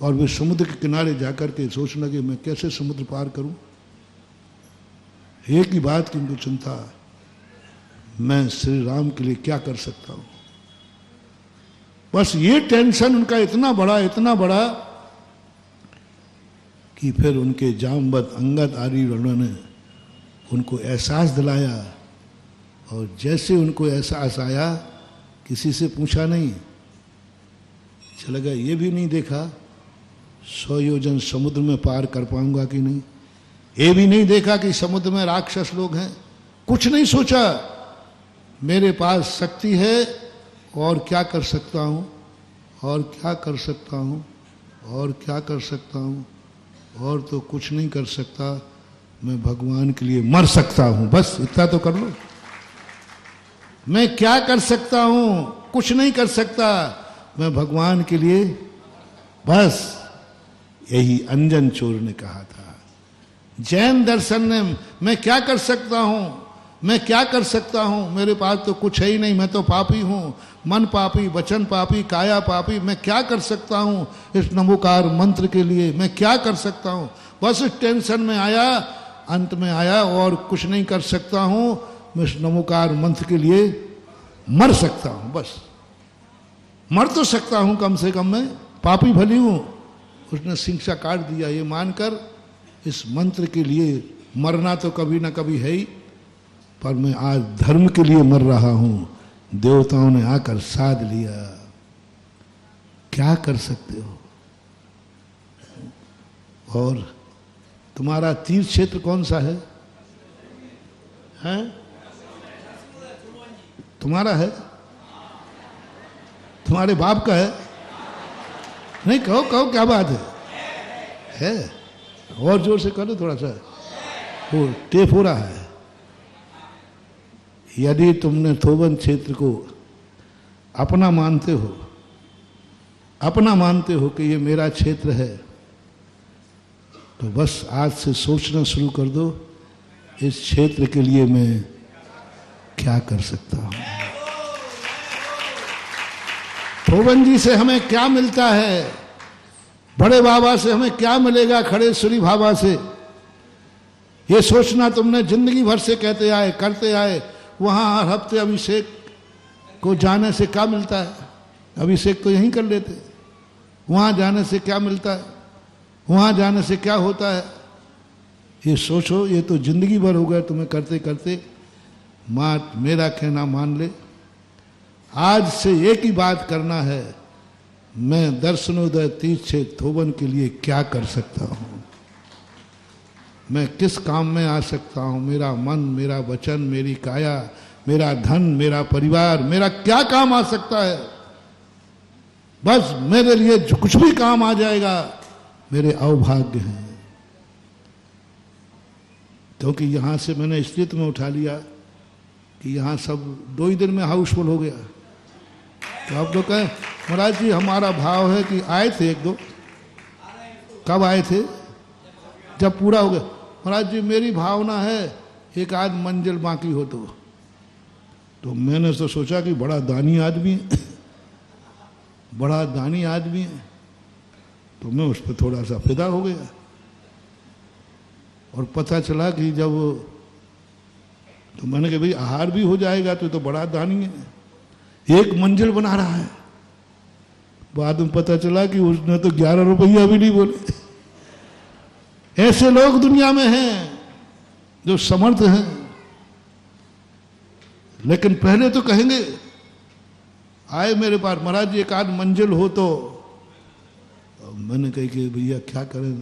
और वे समुद्र के किनारे जाकर के सोचने लगे मैं कैसे समुद्र पार करूं। एक ही बात की उनको चिंता, मैं श्री राम के लिए क्या कर सकता हूं। बस ये टेंशन उनका इतना बड़ा कि फिर उनके जामवंत अंगद आदि उन्होंने उनको एहसास दिलाया और जैसे उनको एहसास आया, किसी से पूछा नहीं, चला गया, ये भी नहीं देखा 100 योजन समुद्र में पार कर पाऊंगा कि नहीं, ये भी नहीं देखा कि समुद्र में राक्षस लोग हैं, कुछ नहीं सोचा। मेरे पास शक्ति है और क्या कर सकता हूं, और क्या कर सकता हूं, और क्या कर सकता हूं, और तो कुछ नहीं कर सकता, मैं भगवान के लिए मर सकता हूं, बस इतना तो कर लो। मैं क्या कर सकता हूं, कुछ नहीं कर सकता, मैं भगवान के लिए, बस यही अंजन चोर ने कहा था। जैन दर्शन ने, मैं क्या कर सकता हूं, मैं क्या कर सकता हूं, मेरे पास तो कुछ है ही नहीं, मैं तो पापी हूं, मन पापी, वचन पापी, काया पापी, मैं क्या कर सकता हूं इस नमोकार मंत्र के लिए, मैं क्या कर सकता हूं। बस इस टेंशन में आया, अंत में आया और कुछ नहीं कर सकता हूं, मैं इस नमोकार मंत्र के लिए मर सकता हूं, बस मर तो सकता हूं, कम से कम मैं पापी भली हूं। उसने शिक्षा काट दिया, ये मानकर इस मंत्र के लिए मरना तो कभी ना कभी है ही, पर मैं आज धर्म के लिए मर रहा हूं। देवताओं ने आकर साध लिया, क्या कर सकते हो। और तुम्हारा तीर्थ क्षेत्र कौन सा है? हैं? तुम्हारा है? तुम्हारे बाप का है? नहीं, कहो कहो क्या बात है? और जोर से करो थोड़ा सा, वो टेप हो रहा है। यदि तुमने थोबन क्षेत्र को अपना मानते हो, अपना मानते हो कि ये मेरा क्षेत्र है, तो बस आज से सोचना शुरू कर दो, इस क्षेत्र के लिए मैं क्या कर सकता हूं। थोबन जी से हमें क्या मिलता है, बड़े बाबा से हमें क्या मिलेगा, खड़ेश्वरी बाबा से, ये सोचना तुमने जिंदगी भर से कहते आए, करते आए। वहां हर हफ्ते अभिषेक को जाने से क्या मिलता है? अभिषेक तो यहीं कर लेते, वहां जाने से क्या मिलता है, वहां जाने से क्या होता है? ये सोचो, ये तो जिंदगी भर हो गया तुम्हें करते करते। मेरा कहना मान ले आज से एक ही बात करना है, मैं दर्शनोदय तीर्थ क्षेत्र थोबन के लिए क्या कर सकता हूँ, मैं किस काम में आ सकता हूँ, मेरा मन, मेरा वचन, मेरी काया, मेरा धन, मेरा परिवार, मेरा क्या काम आ सकता है। बस मेरे लिए जो कुछ भी काम आ जाएगा मेरे अवभाग्य हैं। क्योंकि यहां से मैंने इसलिए तुम्हें उठा लिया कि यहां सब 2 ही दिन में हाउसफुल हो गया। तो आप लोग कहें महाराज जी हमारा भाव है कि आए थे 1-2, कब आए थे, जब पूरा हो गया। महाराज जी मेरी भावना है एक आध मंजिल बाकी हो तो मैंने तो सोचा कि बड़ा दानी आदमी है बड़ा दानी आदमी है, तो मैं उस पर थोड़ा सा फिदा हो गया। और पता चला कि जब तो मैंने कहा भाई आहार भी हो जाएगा तो बड़ा दानी है, 1 मंजिल बना रहा है। बाद में पता चला कि उसने तो 11 रुपया भी नहीं बोले। ऐसे लोग दुनिया में हैं जो समर्थ हैं, लेकिन पहले तो कहेंगे, आए मेरे पास महाराज जी 1 आध मंजिल हो तो। मैंने कही कि भैया क्या करें,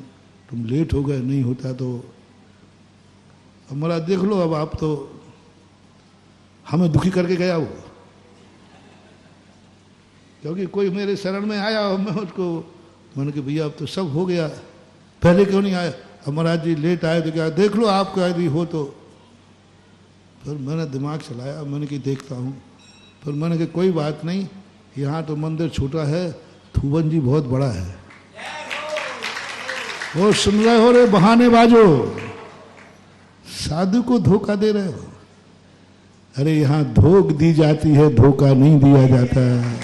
तुम लेट हो गए, नहीं होता तो अब महाराज देख लो, अब आप तो हमें दुखी करके गया वो, क्योंकि कोई मेरे शरण में आया और मैं उसको मैंने कहा भैया अब तो सब हो गया, पहले क्यों नहीं आया। अब महाराज जी लेट आए तो क्या, देख लो आपको यदि हो तो। फिर मैंने दिमाग चलाया, मैंने कि देखता हूँ। फिर मैंने कहा कोई बात नहीं, यहाँ तो मंदिर छोटा है, थूबन जी बहुत बड़ा है। वो सुन रहे हो रे बहानेबाजो, साधु को धोखा दे रहे हो। अरे यहाँ धोख दी जाती है, धोखा नहीं दिया जाता है।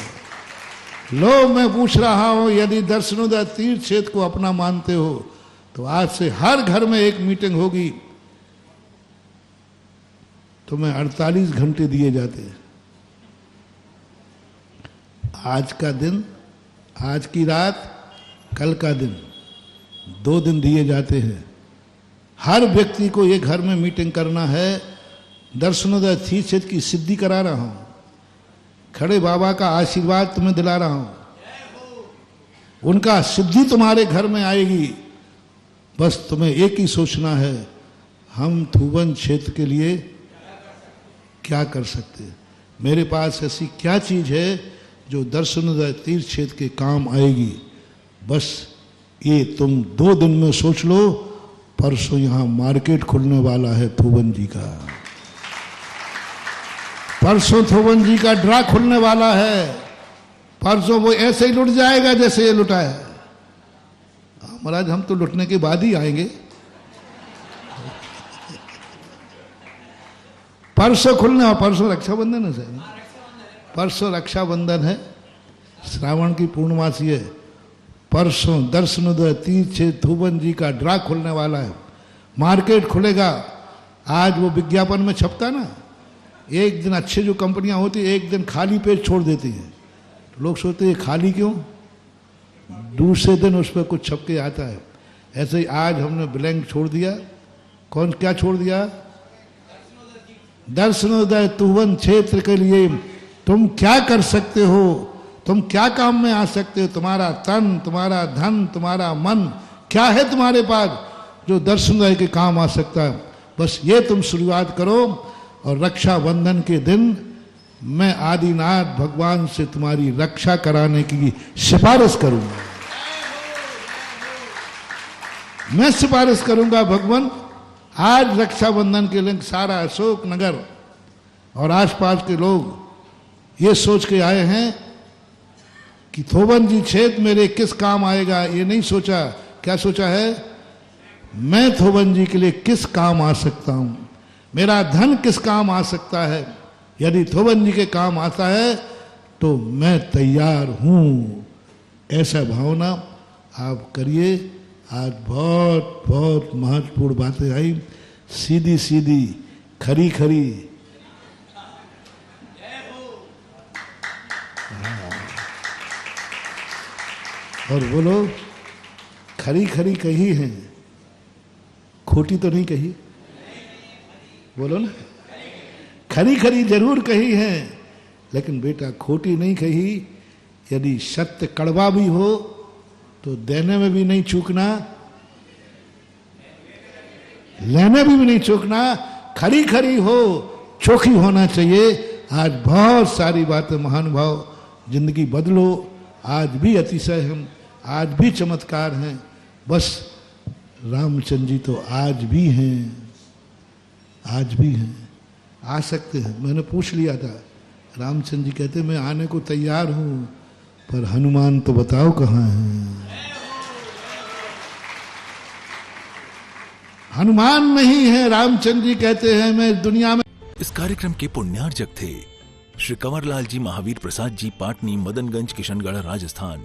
लो मैं पूछ रहा हूं, यदि दर्शनोदय तीर्थ क्षेत्र को अपना मानते हो तो आज से हर घर में एक मीटिंग होगी। तुम्हें 48 घंटे दिए जाते हैं। आज का दिन, आज की रात, कल का दिन, 2 दिन दिए जाते हैं। हर व्यक्ति को ये घर में मीटिंग करना है। दर्शनोदय तीर्थ क्षेत्र की सिद्धि करा रहा हूं, खड़े बाबा का आशीर्वाद तुम्हें दिला रहा हूं, उनका सिद्धि तुम्हारे घर में आएगी। बस तुम्हें एक ही सोचना है, हम थूबन क्षेत्र के लिए क्या कर सकते हैं। मेरे पास ऐसी क्या चीज है जो दर्शनोदय तीर्थ क्षेत्र के काम आएगी। बस ये तुम 2 दिन में सोच लो। परसों यहां मार्केट खुलने वाला है थूबन जी का, परसों थूबन जी का ड्रा खुलने वाला है। परसों वो ऐसे ही लुट जाएगा जैसे ये लुटा है। महाराज हम तो लुटने के बाद ही आएंगे। परसों खुलने, परसों रक्षाबंधन है सर, परसों रक्षाबंधन है, श्रावण की पूर्णमासी है। परसों दर्शनोदय तीर्थ क्षेत्र थूबन जी का ड्रा खुलने वाला है, मार्केट खुलेगा। आज वो विज्ञापन में छपता ना, एक दिन अच्छी जो कंपनियां होती एक दिन खाली पेज छोड़ देती हैं, तो लोग सोचते हैं खाली क्यों, दूसरे दिन उस पर कुछ छप के आता है। ऐसे ही आज हमने ब्लैंक छोड़ दिया। कौन क्या छोड़ दिया? दर्शनोदय थूबन क्षेत्र के लिए तुम क्या कर सकते हो, तुम क्या काम में आ सकते हो, तुम्हारा तन, तुम्हारा धन, तुम्हारा मन क्या है तुम्हारे पास जो दर्शनोदय के काम आ सकता है। बस ये तुम शुरुआत करो और रक्षाबंधन के दिन मैं आदिनाथ भगवान से तुम्हारी रक्षा कराने की सिफारिश करूंगा। मैं सिफारिश करूंगा भगवान, आज रक्षाबंधन के लिए सारा अशोक नगर और आसपास के लोग ये सोच के आए हैं कि थोबन जी क्षेत्र मेरे किस काम आएगा। ये नहीं सोचा, क्या सोचा है, मैं थोबन जी के लिए किस काम आ सकता हूं, मेरा धन किस काम आ सकता है। यदि थोबन जी के काम आता है तो मैं तैयार हूं। ऐसा भावना आप करिए। आज बहुत बहुत महत्वपूर्ण बातें आई, सीधी सीधी, खरी खरी। और बोलो खरी खरी कही है, खोटी तो नहीं कही, बोलो ना, खरी खरी जरूर कही है। लेकिन बेटा खोटी नहीं कही। यदि सत्य कड़वा भी हो तो देने में भी नहीं चूकना, लेने भी नहीं चूकना, खरी खरी हो, चोखी होना चाहिए। आज बहुत सारी बातें महानुभाव, जिंदगी बदलो। आज भी अतिशय हम, आज भी चमत्कार हैं। बस रामचंद्र जी तो आज भी हैं, आज भी हैं, आ सकते हैं। मैंने पूछ लिया था, रामचंद्र जी कहते मैं आने को तैयार हूं, पर हनुमान तो बताओ कहाँ हैं। हनुमान नहीं है, रामचंद्र जी कहते हैं मैं दुनिया में। इस कार्यक्रम के पुण्यार्जक थे श्री कंवरलाल जी महावीर प्रसाद जी, पाटनी, मदनगंज, किशनगढ़, राजस्थान।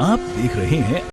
आप देख रहे हैं